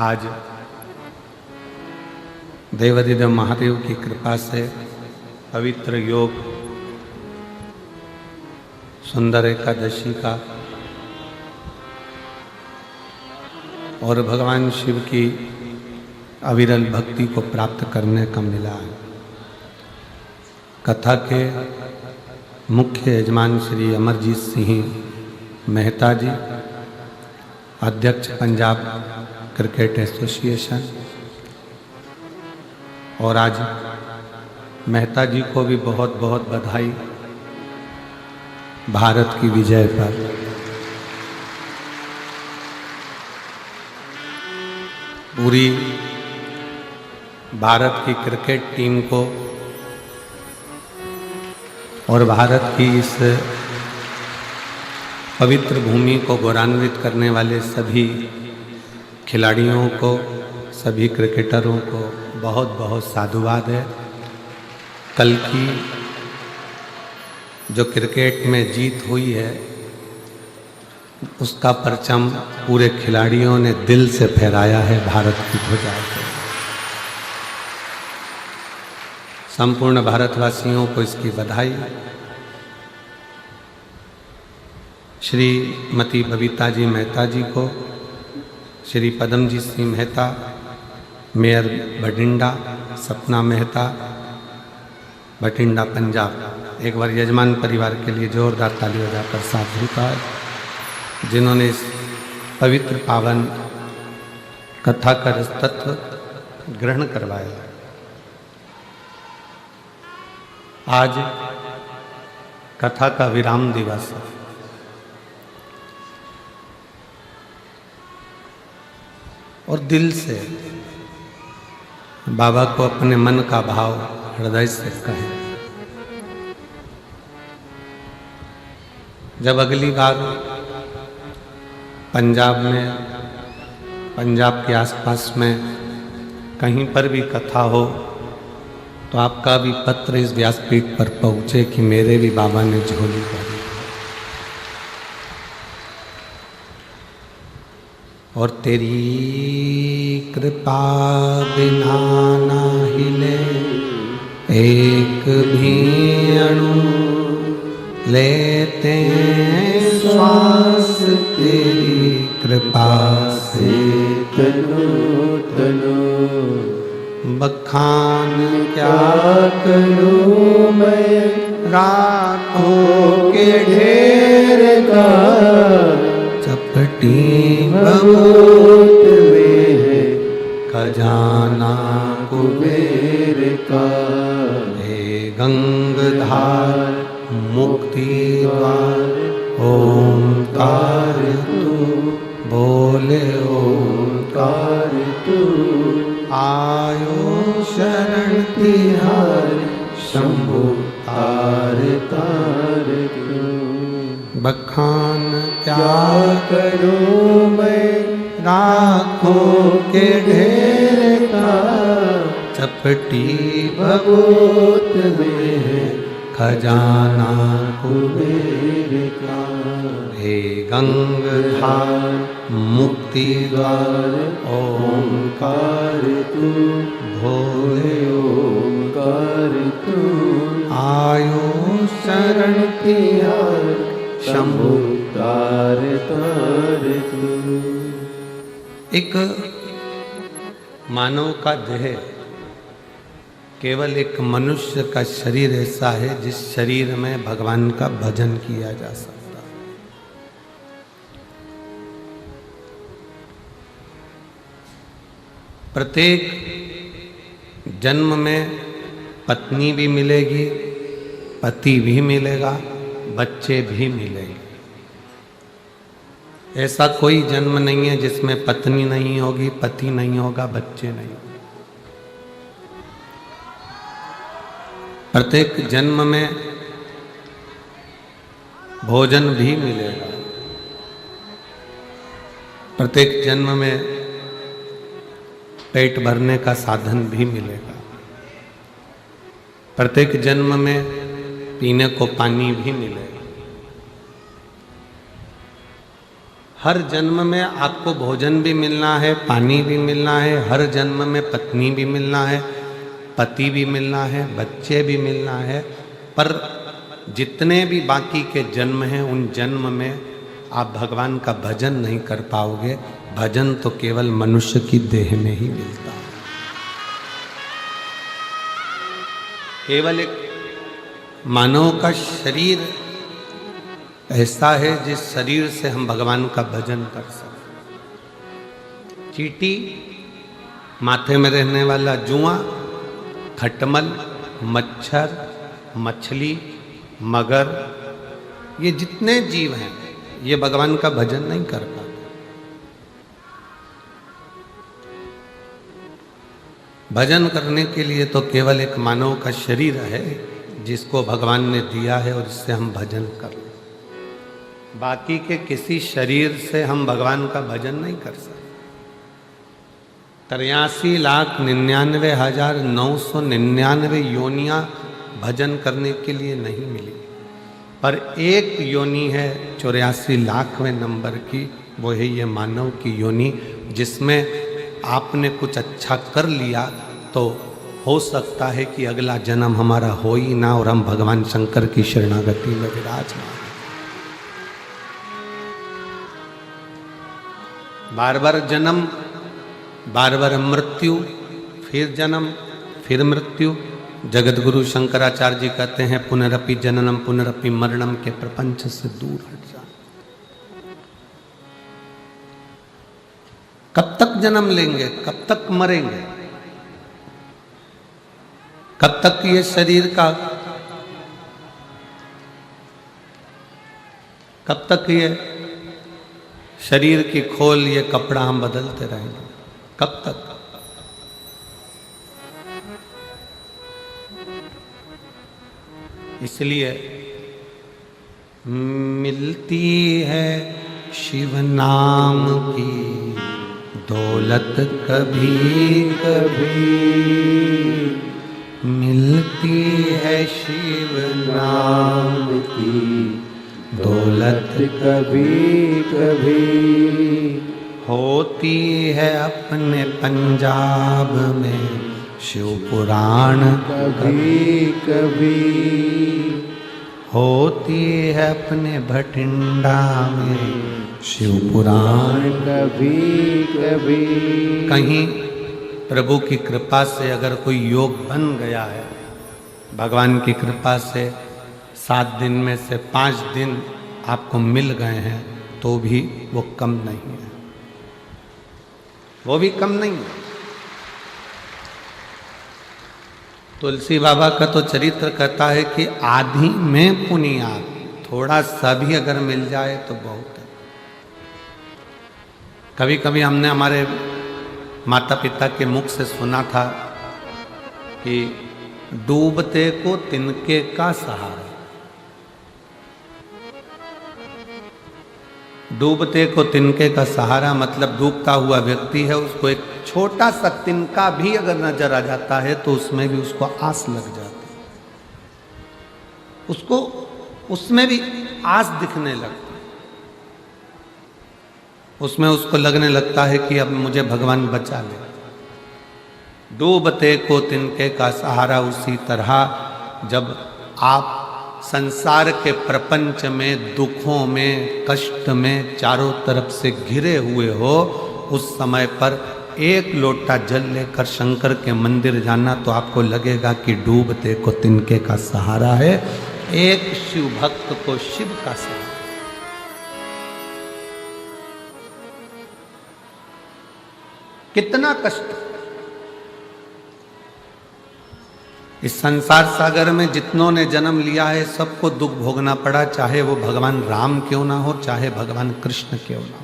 आज देवाधिदेव महादेव की कृपा से पवित्र योग सुंदर एकादशी का और भगवान शिव की अविरल भक्ति को प्राप्त करने का मिला है। कथा के मुख्य यजमान श्री अमरजीत सिंह मेहता जी, अध्यक्ष पंजाब क्रिकेट एसोसिएशन, और आज मेहता जी को भी बहुत बहुत बधाई भारत की विजय पर। पूरी भारत की क्रिकेट टीम को और भारत की इस पवित्र भूमि को गौरवान्वित करने वाले सभी खिलाड़ियों को, सभी क्रिकेटरों को बहुत बहुत साधुवाद है। कल की जो क्रिकेट में जीत हुई है उसका परचम पूरे खिलाड़ियों ने दिल से फहराया है भारत की ध्वजा को। संपूर्ण भारतवासियों को इसकी बधाई। श्रीमती बबीता जी मेहता जी को, श्री पदमजीत सिंह मेहता, मेयर बठिंडा सपना मेहता, बठिंडा पंजाब, एक बार यजमान परिवार के लिए जोरदार ताली बजाकर साथ झुका है, जिन्होंने इस पवित्र पावन कथा का तत्व ग्रहण करवाया। आज कथा का विराम दिवस है। और दिल से बाबा को अपने मन का भाव हृदय से कहें। जब अगली बार पंजाब में, पंजाब के आसपास में कहीं पर भी कथा हो तो आपका भी पत्र इस व्यासपीठ पर पहुँचे कि मेरे भी बाबा ने झोली भरी और तेरी कृपा बिना ना हिले एक भी अणु, लेते श्वास तेरी कृपा से तनु तनु। बखान क्या करूं मैं राखों के ढेर का, चपटी बहुत में है खजाना कुबेर का। हे गंगधार मुक्ति द्वार ओंकार तू, बोले ओंकार तू। आयो शरण तिहार शंभु तार तार तू। बखान क्या क्या करूं मैं राखों के ढेर का, चपटी भगवत में है खजाना कुबेर का। हे गंगधार मुक्ति द्वार ओंकार तू, भोले ओंकार तू। आयो शरण तिहार शंभु तार तार तू। एक मानव का देह केवल एक मनुष्य का शरीर ऐसा है जिस शरीर में भगवान का भजन किया जा सकता है। प्रत्येक जन्म में पत्नी भी मिलेगी, पति भी मिलेगा, बच्चे भी मिलेंगे। ऐसा कोई जन्म नहीं है जिसमें पत्नी नहीं होगी, पति नहीं होगा, बच्चे नहीं होंगे। प्रत्येक जन्म में भोजन भी मिलेगा, प्रत्येक जन्म में पेट भरने का साधन भी मिलेगा, प्रत्येक जन्म में पीने को पानी भी मिलेगा। हर जन्म में आपको भोजन भी मिलना है, पानी भी मिलना है, हर जन्म में पत्नी भी मिलना है, पति भी मिलना है, बच्चे भी मिलना है। पर जितने भी बाकी के जन्म हैं उन जन्म में आप भगवान का भजन नहीं कर पाओगे। भजन तो केवल मनुष्य की देह में ही मिलता है। केवल एक मानव का शरीर ऐसा है जिस शरीर से हम भगवान का भजन कर सकते। चींटी, माथे में रहने वाला जुआ, खटमल, मच्छर, मछली, मगर, ये जितने जीव हैं ये भगवान का भजन नहीं कर पाते। भजन करने के लिए तो केवल एक मानव का शरीर है जिसको भगवान ने दिया है और इससे हम भजन कर। बाकी के किसी शरीर से हम भगवान का भजन नहीं कर सकते। 83,99,999 योनियां भजन करने के लिए नहीं मिली, पर एक योनि है 84,00,000वें नंबर की, वो है ये मानव की योनि, जिसमें आपने कुछ अच्छा कर लिया तो हो सकता है कि अगला जन्म हमारा हो ही ना और हम भगवान शंकर की शरणागति में विराजमान। बार बार जन्म, बार बार मृत्यु, फिर जन्म, फिर मृत्यु। जगत गुरु शंकराचार्य जी कहते हैं पुनरपि जननम पुनरपि मरणम के प्रपंच से दूर हट जा। कब तक जन्म लेंगे, कब तक मरेंगे, कब तक ये शरीर का, कब तक ये शरीर की खोल, ये कपड़ा हम बदलते रहेंगे, कब तक? इसलिए मिलती है शिव नाम की दौलत कभी कभी, मिलती है शिव नाम की दौलत कभी कभी, होती है अपने पंजाब में शिव पुराण कभी कभी, होती है अपने भटिंडा में शिव पुराण कभी कभी। कहीं प्रभु की कृपा से अगर कोई योग बन गया है, भगवान की कृपा से 7 दिन में से 5 दिन आपको मिल गए हैं, तो भी वो कम नहीं है, वो भी कम नहीं है। तुलसी बाबा का तो चरित्र कहता है कि आधी में पुनिया, थोड़ा सा भी अगर मिल जाए तो बहुत है। कभी कभी हमने हमारे माता पिता के मुख से सुना था कि डूबते को तिनके का सहारा, डूबते को तिनके का सहारा मतलब डूबता हुआ व्यक्ति है, उसको एक छोटा सा तिनका भी अगर नजर आ जाता है तो उसमें भी उसको आस लग जाती है, उसको उसमें भी आस दिखने लगती है, उसमें उसको लगने लगता है कि अब मुझे भगवान बचा ले। डूबते को तिनके का सहारा उसी तरह जब आप संसार के प्रपंच में, दुखों में, कष्ट में चारों तरफ से घिरे हुए हो, उस समय पर एक लोटा जल लेकर शंकर के मंदिर जाना तो आपको लगेगा कि डूबते को तिनके का सहारा है, एक शिव भक्त को शिव का सहारा। कितना कष्ट इस संसार सागर में जितनों ने जन्म लिया है सबको दुख भोगना पड़ा, चाहे वो भगवान राम क्यों ना हो, चाहे भगवान कृष्ण क्यों ना हो।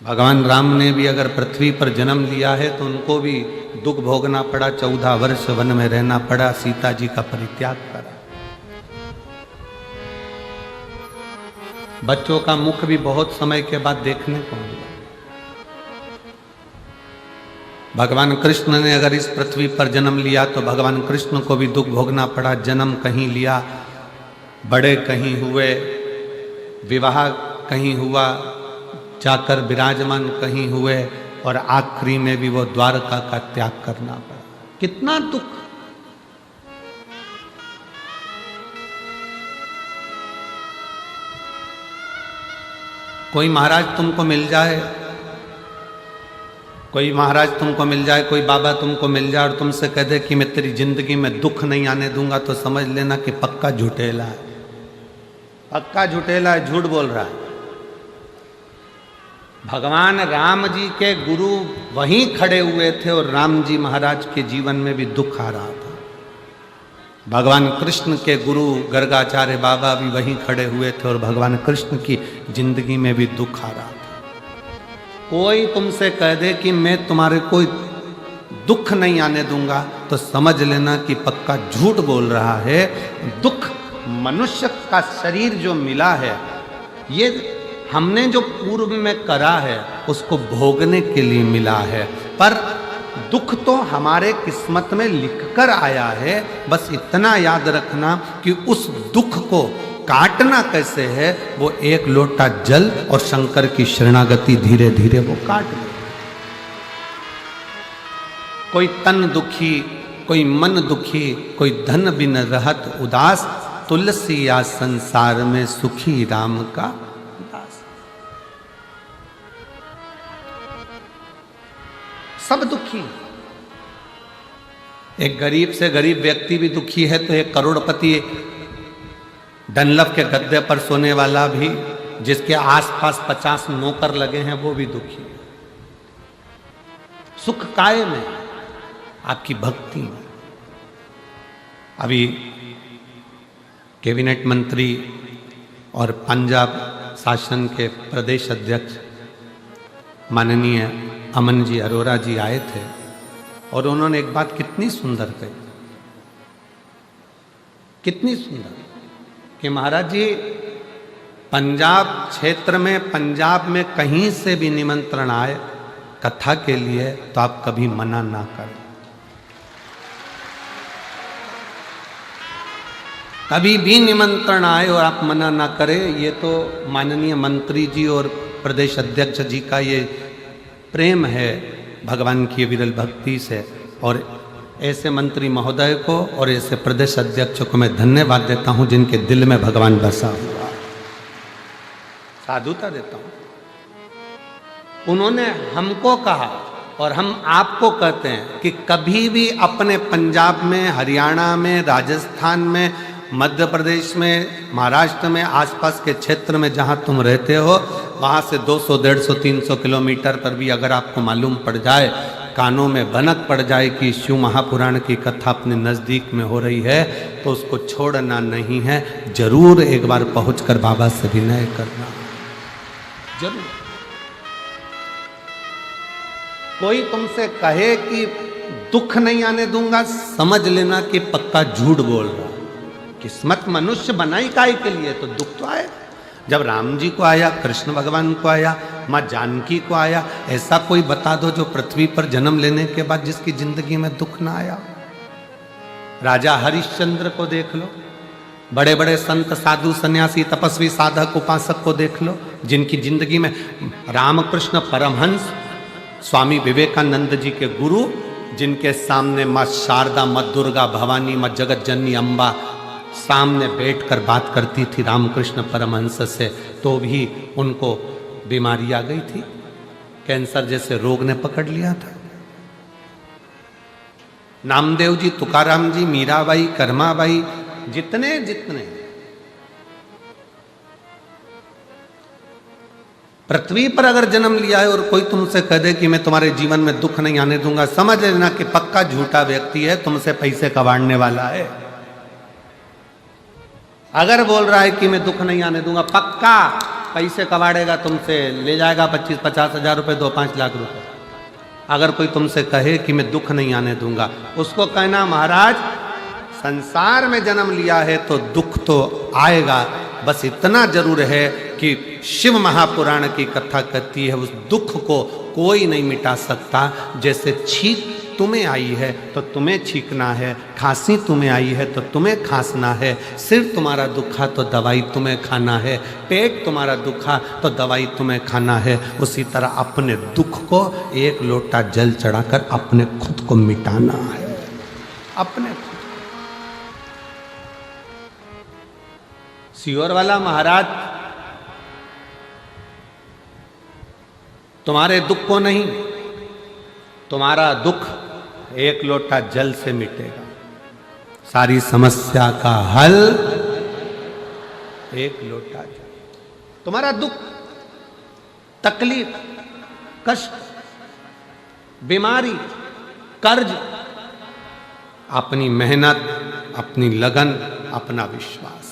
भगवान राम ने भी अगर पृथ्वी पर जन्म लिया है तो उनको भी दुख भोगना पड़ा, 14 वर्ष वन में रहना पड़ा, सीता जी का परित्याग करा। बच्चों का मुख भी बहुत समय के बाद देखने को मिला। भगवान कृष्ण ने अगर इस पृथ्वी पर जन्म लिया तो भगवान कृष्ण को भी दुख भोगना पड़ा, जन्म कहीं लिया, बड़े कहीं हुए, विवाह कहीं हुआ, जाकर विराजमान कहीं हुए, और आखिरी में भी वो द्वारका का त्याग करना पड़ा। कितना दुख। कोई महाराज तुमको मिल जाए, कोई महाराज तुमको मिल जाए, कोई बाबा तुमको मिल जाए और तुमसे कह दे कि मैं तेरी जिंदगी में दुख नहीं आने दूंगा, तो समझ लेना कि पक्का झूठेला है, पक्का झूठेला है, झूठ बोल रहा है। भगवान राम जी के गुरु वहीं खड़े हुए थे और राम जी महाराज के जीवन में भी दुख आ रहा था। भगवान कृष्ण के गुरु गर्गाचार्य बाबा भी वहीं खड़े हुए थे और भगवान कृष्ण की जिंदगी में भी दुख आ रहा था। कोई तुमसे कह दे कि मैं तुम्हारे कोई दुख नहीं आने दूंगा, तो समझ लेना कि पक्का झूठ बोल रहा है। दुख मनुष्य का शरीर जो मिला है, ये हमने जो पूर्व में करा है उसको भोगने के लिए मिला है, पर दुख तो हमारे किस्मत में लिखकर आया है। बस इतना याद रखना कि उस दुख को काटना कैसे है, वो एक लोटा जल और शंकर की शरणागति धीरे धीरे वो काट ले। कोई तन दुखी, कोई मन दुखी, कोई धन बिन रहत उदास, तुलसी या संसार में सुखी राम का दास। सब दुखी। एक गरीब से गरीब व्यक्ति भी दुखी है तो एक करोड़पति डनलप के गद्दे पर सोने वाला भी, जिसके आसपास 50 नौकर लगे हैं, वो भी दुखी है। सुख काय में, आपकी भक्ति में। अभी कैबिनेट मंत्री और पंजाब शासन के प्रदेश अध्यक्ष माननीय अमन जी अरोरा जी आए थे और उन्होंने एक बात कितनी सुंदर कही। कितनी सुंदर कि महाराज जी पंजाब क्षेत्र में, पंजाब में कहीं से भी निमंत्रण आए कथा के लिए तो आप कभी मना ना करें, कभी भी निमंत्रण आए और आप मना ना करें। ये तो माननीय मंत्री जी और प्रदेश अध्यक्ष जी का ये प्रेम है भगवान की विरल भक्ति से, और ऐसे मंत्री महोदय को और ऐसे प्रदेश अध्यक्ष को मैं धन्यवाद देता हूं जिनके दिल में भगवान बसा हुआ, साधुता देता हूं। उन्होंने हमको कहा और हम आपको कहते हैं कि कभी भी अपने पंजाब में, हरियाणा में, राजस्थान में, मध्य प्रदेश में, महाराष्ट्र में, आसपास के क्षेत्र में जहां तुम रहते हो, वहां से 200, 150, 300 किलोमीटर पर भी अगर आपको मालूम पड़ जाए, कानों में भनक पड़ जाए कि शिव महापुराण की कथा अपने नज़दीक में हो रही है, तो उसको छोड़ना नहीं है, जरूर एक बार पहुंचकर बाबा से विनय करना, जरूर। कोई तुमसे कहे कि दुख नहीं आने दूंगा, समझ लेना कि पक्का झूठ बोल रहा। किस्मत मनुष्य बनाई काहे के लिए, तो दुख तो आए। जब राम जी को आया, कृष्ण भगवान को आया, माँ जानकी को आया, ऐसा कोई बता दो जो पृथ्वी पर जन्म लेने के बाद जिसकी जिंदगी में दुख ना आया। राजा हरिश्चंद्र को देख लो, बड़े बड़े संत, साधु, सन्यासी, तपस्वी, साधक, उपासक को देख लो, जिनकी जिंदगी में रामकृष्ण परमहंस, स्वामी विवेकानंद जी के गुरु, जिनके सामने माँ शारदा, माँ दुर्गा, भवानी, माँ जगत जननी अम्बा सामने बैठकर बात करती थी रामकृष्ण परमहंस से, तो भी उनको बीमारी आ गई थी, कैंसर जैसे रोग ने पकड़ लिया था। नामदेव जी, तुकाराम जी, मीराबाई, कर्माबाई, जितने जितने पृथ्वी पर अगर जन्म लिया है और कोई तुमसे कह दे कि मैं तुम्हारे जीवन में दुख नहीं आने दूंगा, समझ लेना कि पक्का झूठा व्यक्ति है, तुमसे पैसे कबाड़ने वाला है। अगर बोल रहा है कि मैं दुख नहीं आने दूंगा, पक्का पैसे कबाड़ेगा तुमसे, ले जाएगा 25-50 हजार रुपए, 2-5 लाख रुपए। अगर कोई तुमसे कहे कि मैं दुख नहीं आने दूंगा, उसको कहना महाराज संसार में जन्म लिया है तो दुख तो आएगा, बस इतना जरूर है कि शिव महापुराण की कथा कहती है उस दुख को कोई नहीं मिटा सकता। जैसे छींक तुम्हें आई है तो तुम्हें छींकना है, खांसी तुम्हें आई है तो तुम्हें खांसना है, सिर तुम्हारा दुखा तो दवाई तुम्हें खाना है, पेट तुम्हारा दुखा तो दवाई तुम्हें खाना है। उसी तरह अपने दुख को एक लोटा जल चढ़ाकर अपने खुद को मिटाना है, अपने खुद। सियोर वाला महाराज तुम्हारे दुख को नहीं, तुम्हारा दुख एक लोटा जल से मिटेगा। सारी समस्या का हल एक लोटा जल। तुम्हारा दुख, तकलीफ, कष्ट, बीमारी, कर्ज, अपनी मेहनत, अपनी लगन, अपना विश्वास।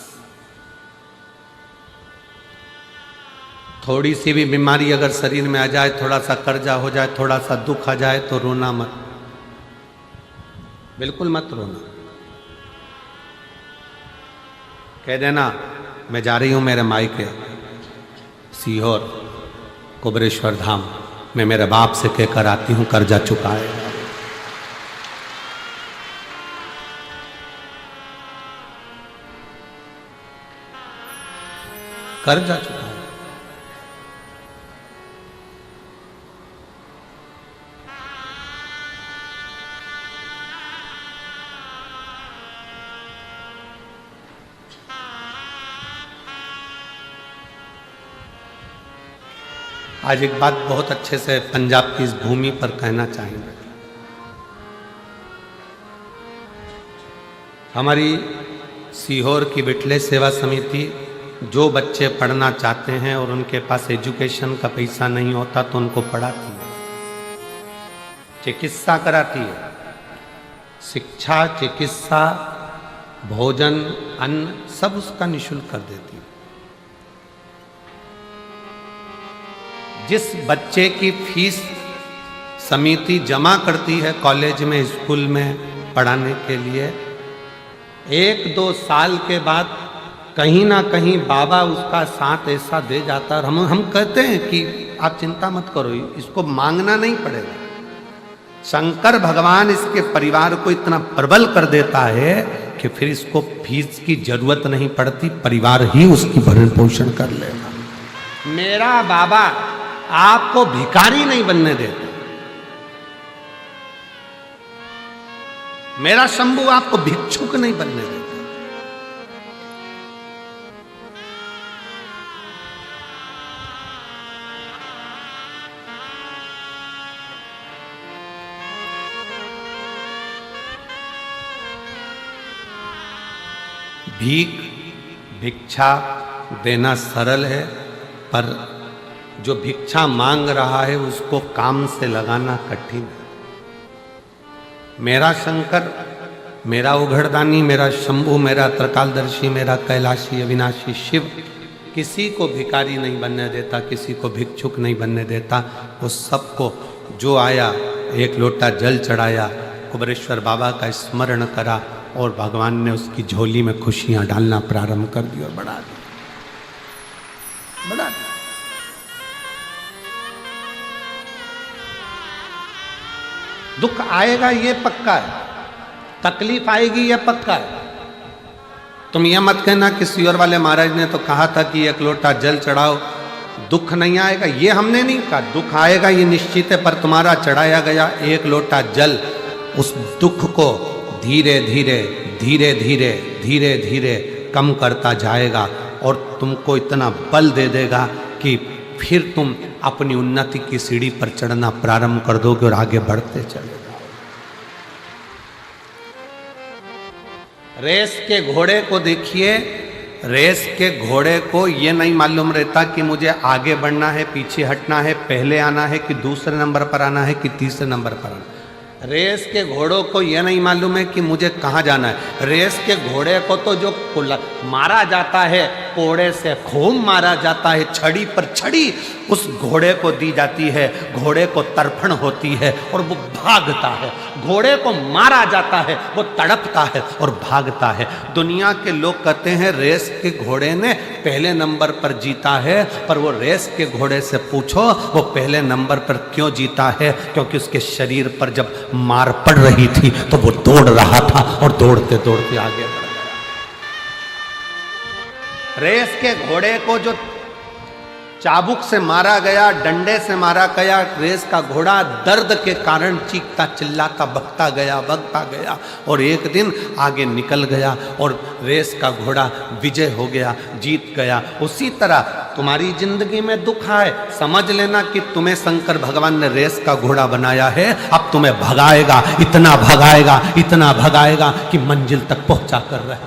थोड़ी सी भी बीमारी अगर शरीर में आ जाए, थोड़ा सा कर्जा हो जाए, थोड़ा सा दुख आ जाए तो रोना मत, बिल्कुल मत रोना। कह देना मैं जा रही हूं मेरे मायके सीहोर कुबरेश्वर धाम, मैं मेरे बाप से कहकर आती हूं कर्जा चुकाएगा। कर्जा चुकाएगा। आज एक बात बहुत अच्छे से पंजाब की इस भूमि पर कहना चाहेंगे। हमारी सीहोर की बिटले सेवा समिति जो बच्चे पढ़ना चाहते हैं और उनके पास एजुकेशन का पैसा नहीं होता तो उनको पढ़ाती है, चिकित्सा कराती है, शिक्षा, चिकित्सा, भोजन, अन्न सब उसका निःशुल्क कर देती है। जिस बच्चे की फीस समिति जमा करती है कॉलेज में, स्कूल में पढ़ाने के लिए, एक दो साल के बाद कहीं ना कहीं बाबा उसका साथ ऐसा दे जाता है। हम कहते हैं कि आप चिंता मत करो, इसको मांगना नहीं पड़ेगा। शंकर भगवान इसके परिवार को इतना प्रबल कर देता है कि फिर इसको फीस की जरूरत नहीं पड़ती, परिवार ही उसकी भरण पोषण कर लेगा। मेरा बाबा आपको भिखारी नहीं बनने देता, मेरा शंभू आपको भिक्षुक नहीं बनने देता। भिक्षा देना सरल है, पर जो भिक्षा मांग रहा है उसको काम से लगाना कठिन है। मेरा शंकर, मेरा उघड़दानी, मेरा शंभू, मेरा त्रिकालदर्शी, मेरा कैलाशी अविनाशी शिव किसी को भिखारी नहीं बनने देता, किसी को भिक्षुक नहीं बनने देता। वो सबको जो आया एक लोटा जल चढ़ाया, कुबेरेश्वर बाबा का स्मरण करा और भगवान ने उसकी झोली में खुशियां डालना प्रारंभ कर दी और बढ़ा दी। दुख आएगा ये पक्का है, तकलीफ आएगी ये पक्का है। तुम ये मत कहना किसी और वाले महाराज ने तो कहा था कि एक लोटा जल चढ़ाओ, दुख नहीं आएगा। ये हमने नहीं कहा, दुख आएगा ये निश्चित है, पर तुम्हारा चढ़ाया गया एक लोटा जल उस दुख को धीरे धीरे धीरे धीरे धीरे धीरे कम करता जाएगा और तुमको इतना बल दे देगा कि फिर तुम अपनी उन्नति की सीढ़ी पर चढ़ना प्रारंभ कर दोगे और आगे बढ़ते चले जाओगे। रेस के घोड़े को देखिए, रेस के घोड़े को ये नहीं मालूम रहता कि मुझे आगे बढ़ना है, पीछे हटना है, पहले आना है कि दूसरे नंबर पर आना है कि तीसरे नंबर पर आना है। रेस के घोड़ों को यह नहीं मालूम है कि मुझे कहाँ जाना है। रेस के घोड़े को तो जो मारा जाता है, कोड़े से खूब मारा जाता है, छड़ी पर छड़ी उस घोड़े को दी जाती है, घोड़े को तर्पण होती है और वो भागता है। घोड़े को मारा जाता है, वो तड़पता है और भागता है। दुनिया के लोग कहते हैं रेस के घोड़े ने पहले नंबर पर जीता है, पर वो रेस के घोड़े से पूछो वो पहले नंबर पर क्यों जीता है? क्योंकि उसके शरीर पर जब मार पड़ रही थी तो वो दौड़ रहा था और दौड़ते दौड़ते आगे बढ़ गया। रेस के घोड़े को जो चाबुक से मारा गया, डंडे से मारा गया, रेस का घोड़ा दर्द के कारण चीखता चिल्लाता भगता गया और एक दिन आगे निकल गया और रेस का घोड़ा विजय हो गया, जीत गया। उसी तरह तुम्हारी जिंदगी में दुख आए, समझ लेना कि तुम्हें शंकर भगवान ने रेस का घोड़ा बनाया है। अब तुम्हें भगाएगा, इतना भगाएगा कि मंजिल तक पहुंचा कर रहे।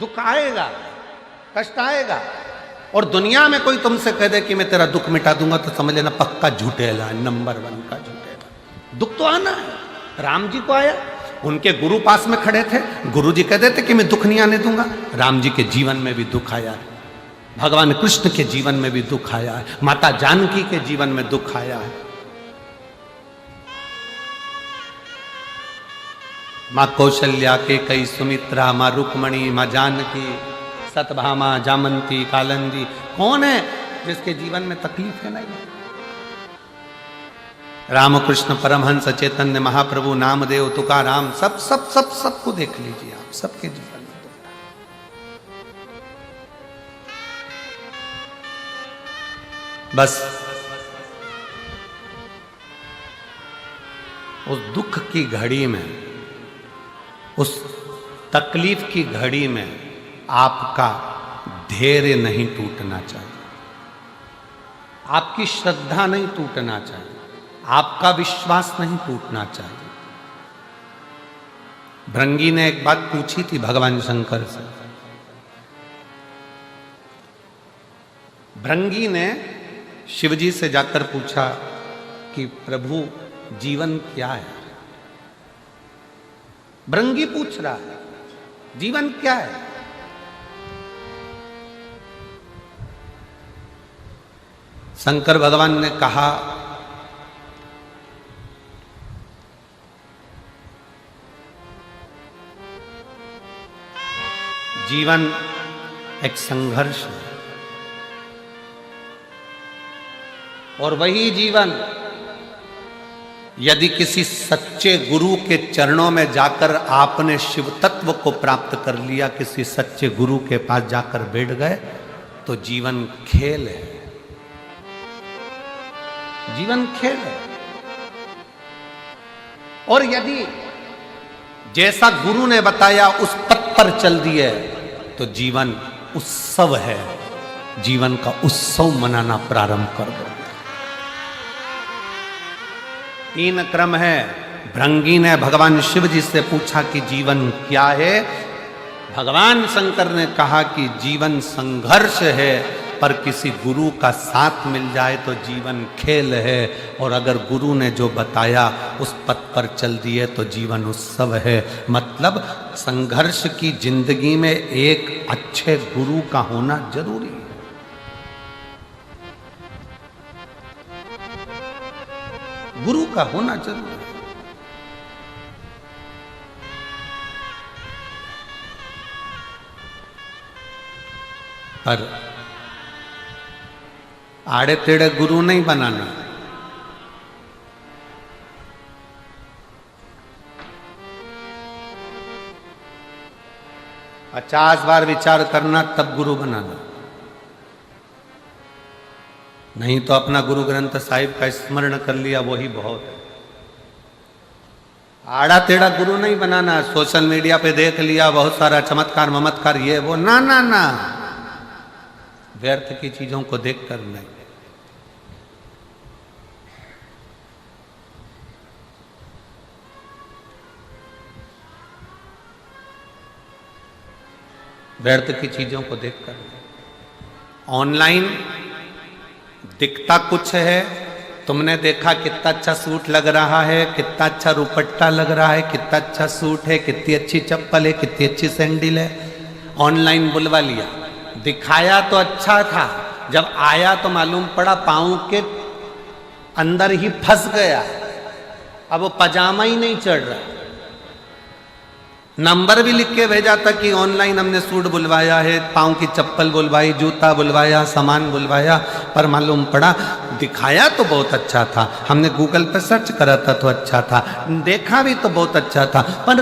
दुख आएगा, कष्ट आएगा, और दुनिया में कोई तुमसे कह दे कि मैं तेरा दुख मिटा दूंगा तो समझ लेना पक्का झूठेला, नंबर 1 का झूठेला। दुख तो आना है। राम जी को आया, उनके गुरु पास में खड़े थे, गुरु जी कह देते कि मैं दुख नहीं आने दूंगा। राम जी के जीवन में भी दुख आया है, भगवान कृष्ण के जीवन में भी दुख आया है, माता जानकी के जीवन में दुख आया है। माँ कौशल्या के कई सुमित्रा, माँ रुक्मणी, माँ जानकी, सतभामा, जामंती, कालंदी, कौन है जिसके जीवन में तकलीफ है? नहीं। रामकृष्ण परमहंस चैतन्य महाप्रभु, नामदेव, तुकाराम, सबको देख लीजिए आप, सबके जीवन में दुख। बस उस दुख की घड़ी में, उस तकलीफ की घड़ी में आपका धैर्य नहीं टूटना चाहिए, आपकी श्रद्धा नहीं टूटना चाहिए, आपका विश्वास नहीं टूटना चाहिए। भृंगी ने एक बात पूछी थी भगवान शंकर से। भृंगी ने शिवजी से जाकर पूछा कि प्रभु जीवन क्या है? भृंगी पूछ रहा है जीवन क्या है? शंकर भगवान ने कहा जीवन एक संघर्ष है, और वही जीवन यदि किसी सच्चे गुरु के चरणों में जाकर आपने शिव तत्व को प्राप्त कर लिया, किसी सच्चे गुरु के पास जाकर बैठ गए, तो जीवन खेल है, जीवन खेल है। और यदि जैसा गुरु ने बताया उस पथ पर चल दिए तो जीवन उत्सव है, जीवन का उत्सव मनाना प्रारंभ कर दो। 3 क्रम है। भृंगी ने भगवान शिव जी से पूछा कि जीवन क्या है। भगवान शंकर ने कहा कि जीवन संघर्ष है, पर किसी गुरु का साथ मिल जाए तो जीवन खेल है, और अगर गुरु ने जो बताया उस पथ पर चल दिए तो जीवन उत्सव है। मतलब संघर्ष की जिंदगी में एक अच्छे गुरु का होना जरूरी है। गुरु का होना जरूरी है। पर आड़े टेढ़े गुरु नहीं बनाना। पचास बार विचार करना तब गुरु बनाना, नहीं तो अपना गुरु ग्रंथ साहिब का स्मरण कर लिया वही बहुत है। आड़ा टेढ़ा गुरु नहीं बनाना। सोशल मीडिया पे देख लिया बहुत सारा चमत्कार ममत्कार ये वो, ना ना ना, व्यर्थ की चीजों को देखकर नहीं। व्यर्थ की चीजों को देखकर नहीं। ऑनलाइन दिखता कुछ है, तुमने देखा कितना अच्छा सूट लग रहा है, कितना अच्छा दुपट्टा लग रहा है, कितना अच्छा सूट है, कितनी अच्छी चप्पल है, कितनी अच्छी सैंडल है, ऑनलाइन बुलवा लिया। दिखाया तो अच्छा था, जब आया तो मालूम पड़ा पाँव के अंदर ही फंस गया। अब वो पजामा ही नहीं चढ़ रहा। नंबर भी लिख के भेजा था कि ऑनलाइन हमने सूट बुलवाया है, पाँव की चप्पल बुलवाई, जूता बुलवाया, सामान बुलवाया, पर मालूम पड़ा दिखाया तो बहुत अच्छा था, हमने गूगल पर सर्च करा था तो अच्छा था, देखा भी तो बहुत अच्छा था, पर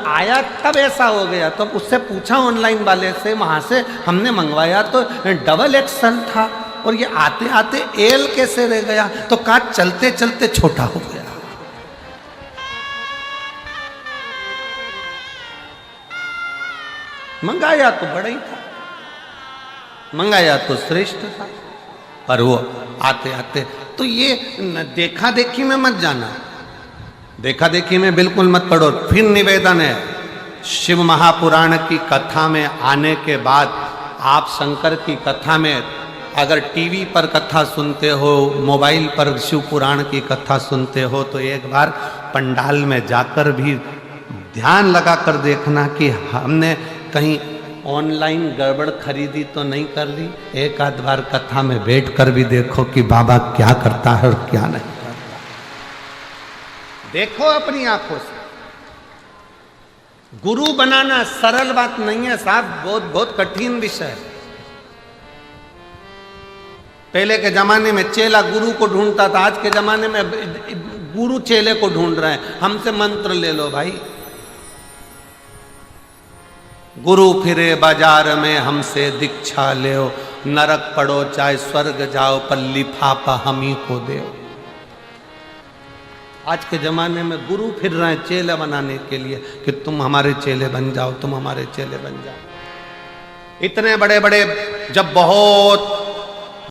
आया तब ऐसा हो गया। तो उससे पूछा ऑनलाइन वाले से, वहाँ से हमने मंगवाया तो डबल एक्सल था, और ये आते आते एल कैसे रह गया, तो कहा चलते चलते छोटा हो गया। मंगाया तो बड़ा ही था, मंगाया तो श्रेष्ठ था, पर वो आते आते तो ये देखा देखी में मत जाना, देखा देखी में बिल्कुल मत पढ़ो। फिर निवेदन है, शिव महापुराण की कथा में आने के बाद आप शंकर की कथा में अगर टीवी पर कथा सुनते हो, मोबाइल पर शिव पुराण की कथा सुनते हो, तो एक बार पंडाल में जाकर भी ध्यान लगा कर देखना कि हमने कहीं ऑनलाइन गड़बड़ खरीदी तो नहीं कर ली। एक आध बार कथा में बैठ कर भी देखो कि बाबा क्या करता है और क्या नहीं करता। देखो अपनी आंखों से। गुरु बनाना सरल बात नहीं है साहब, बहुत बहुत कठिन विषय है। पहले के जमाने में चेला गुरु को ढूंढता था, आज के जमाने में गुरु चेले को ढूंढ रहे हैं। हमसे मंत्र ले लो भाई। गुरु फिरे बाजार में हमसे दीक्षा ले, नरक पड़ो चाहे स्वर्ग जाओ, पर लिफाफा हम ही को दे। आज के जमाने में गुरु फिर रहे हैं चेले बनाने के लिए कि तुम हमारे चेले बन जाओ, तुम हमारे चेले बन जाओ। इतने बड़े बड़े जब बहुत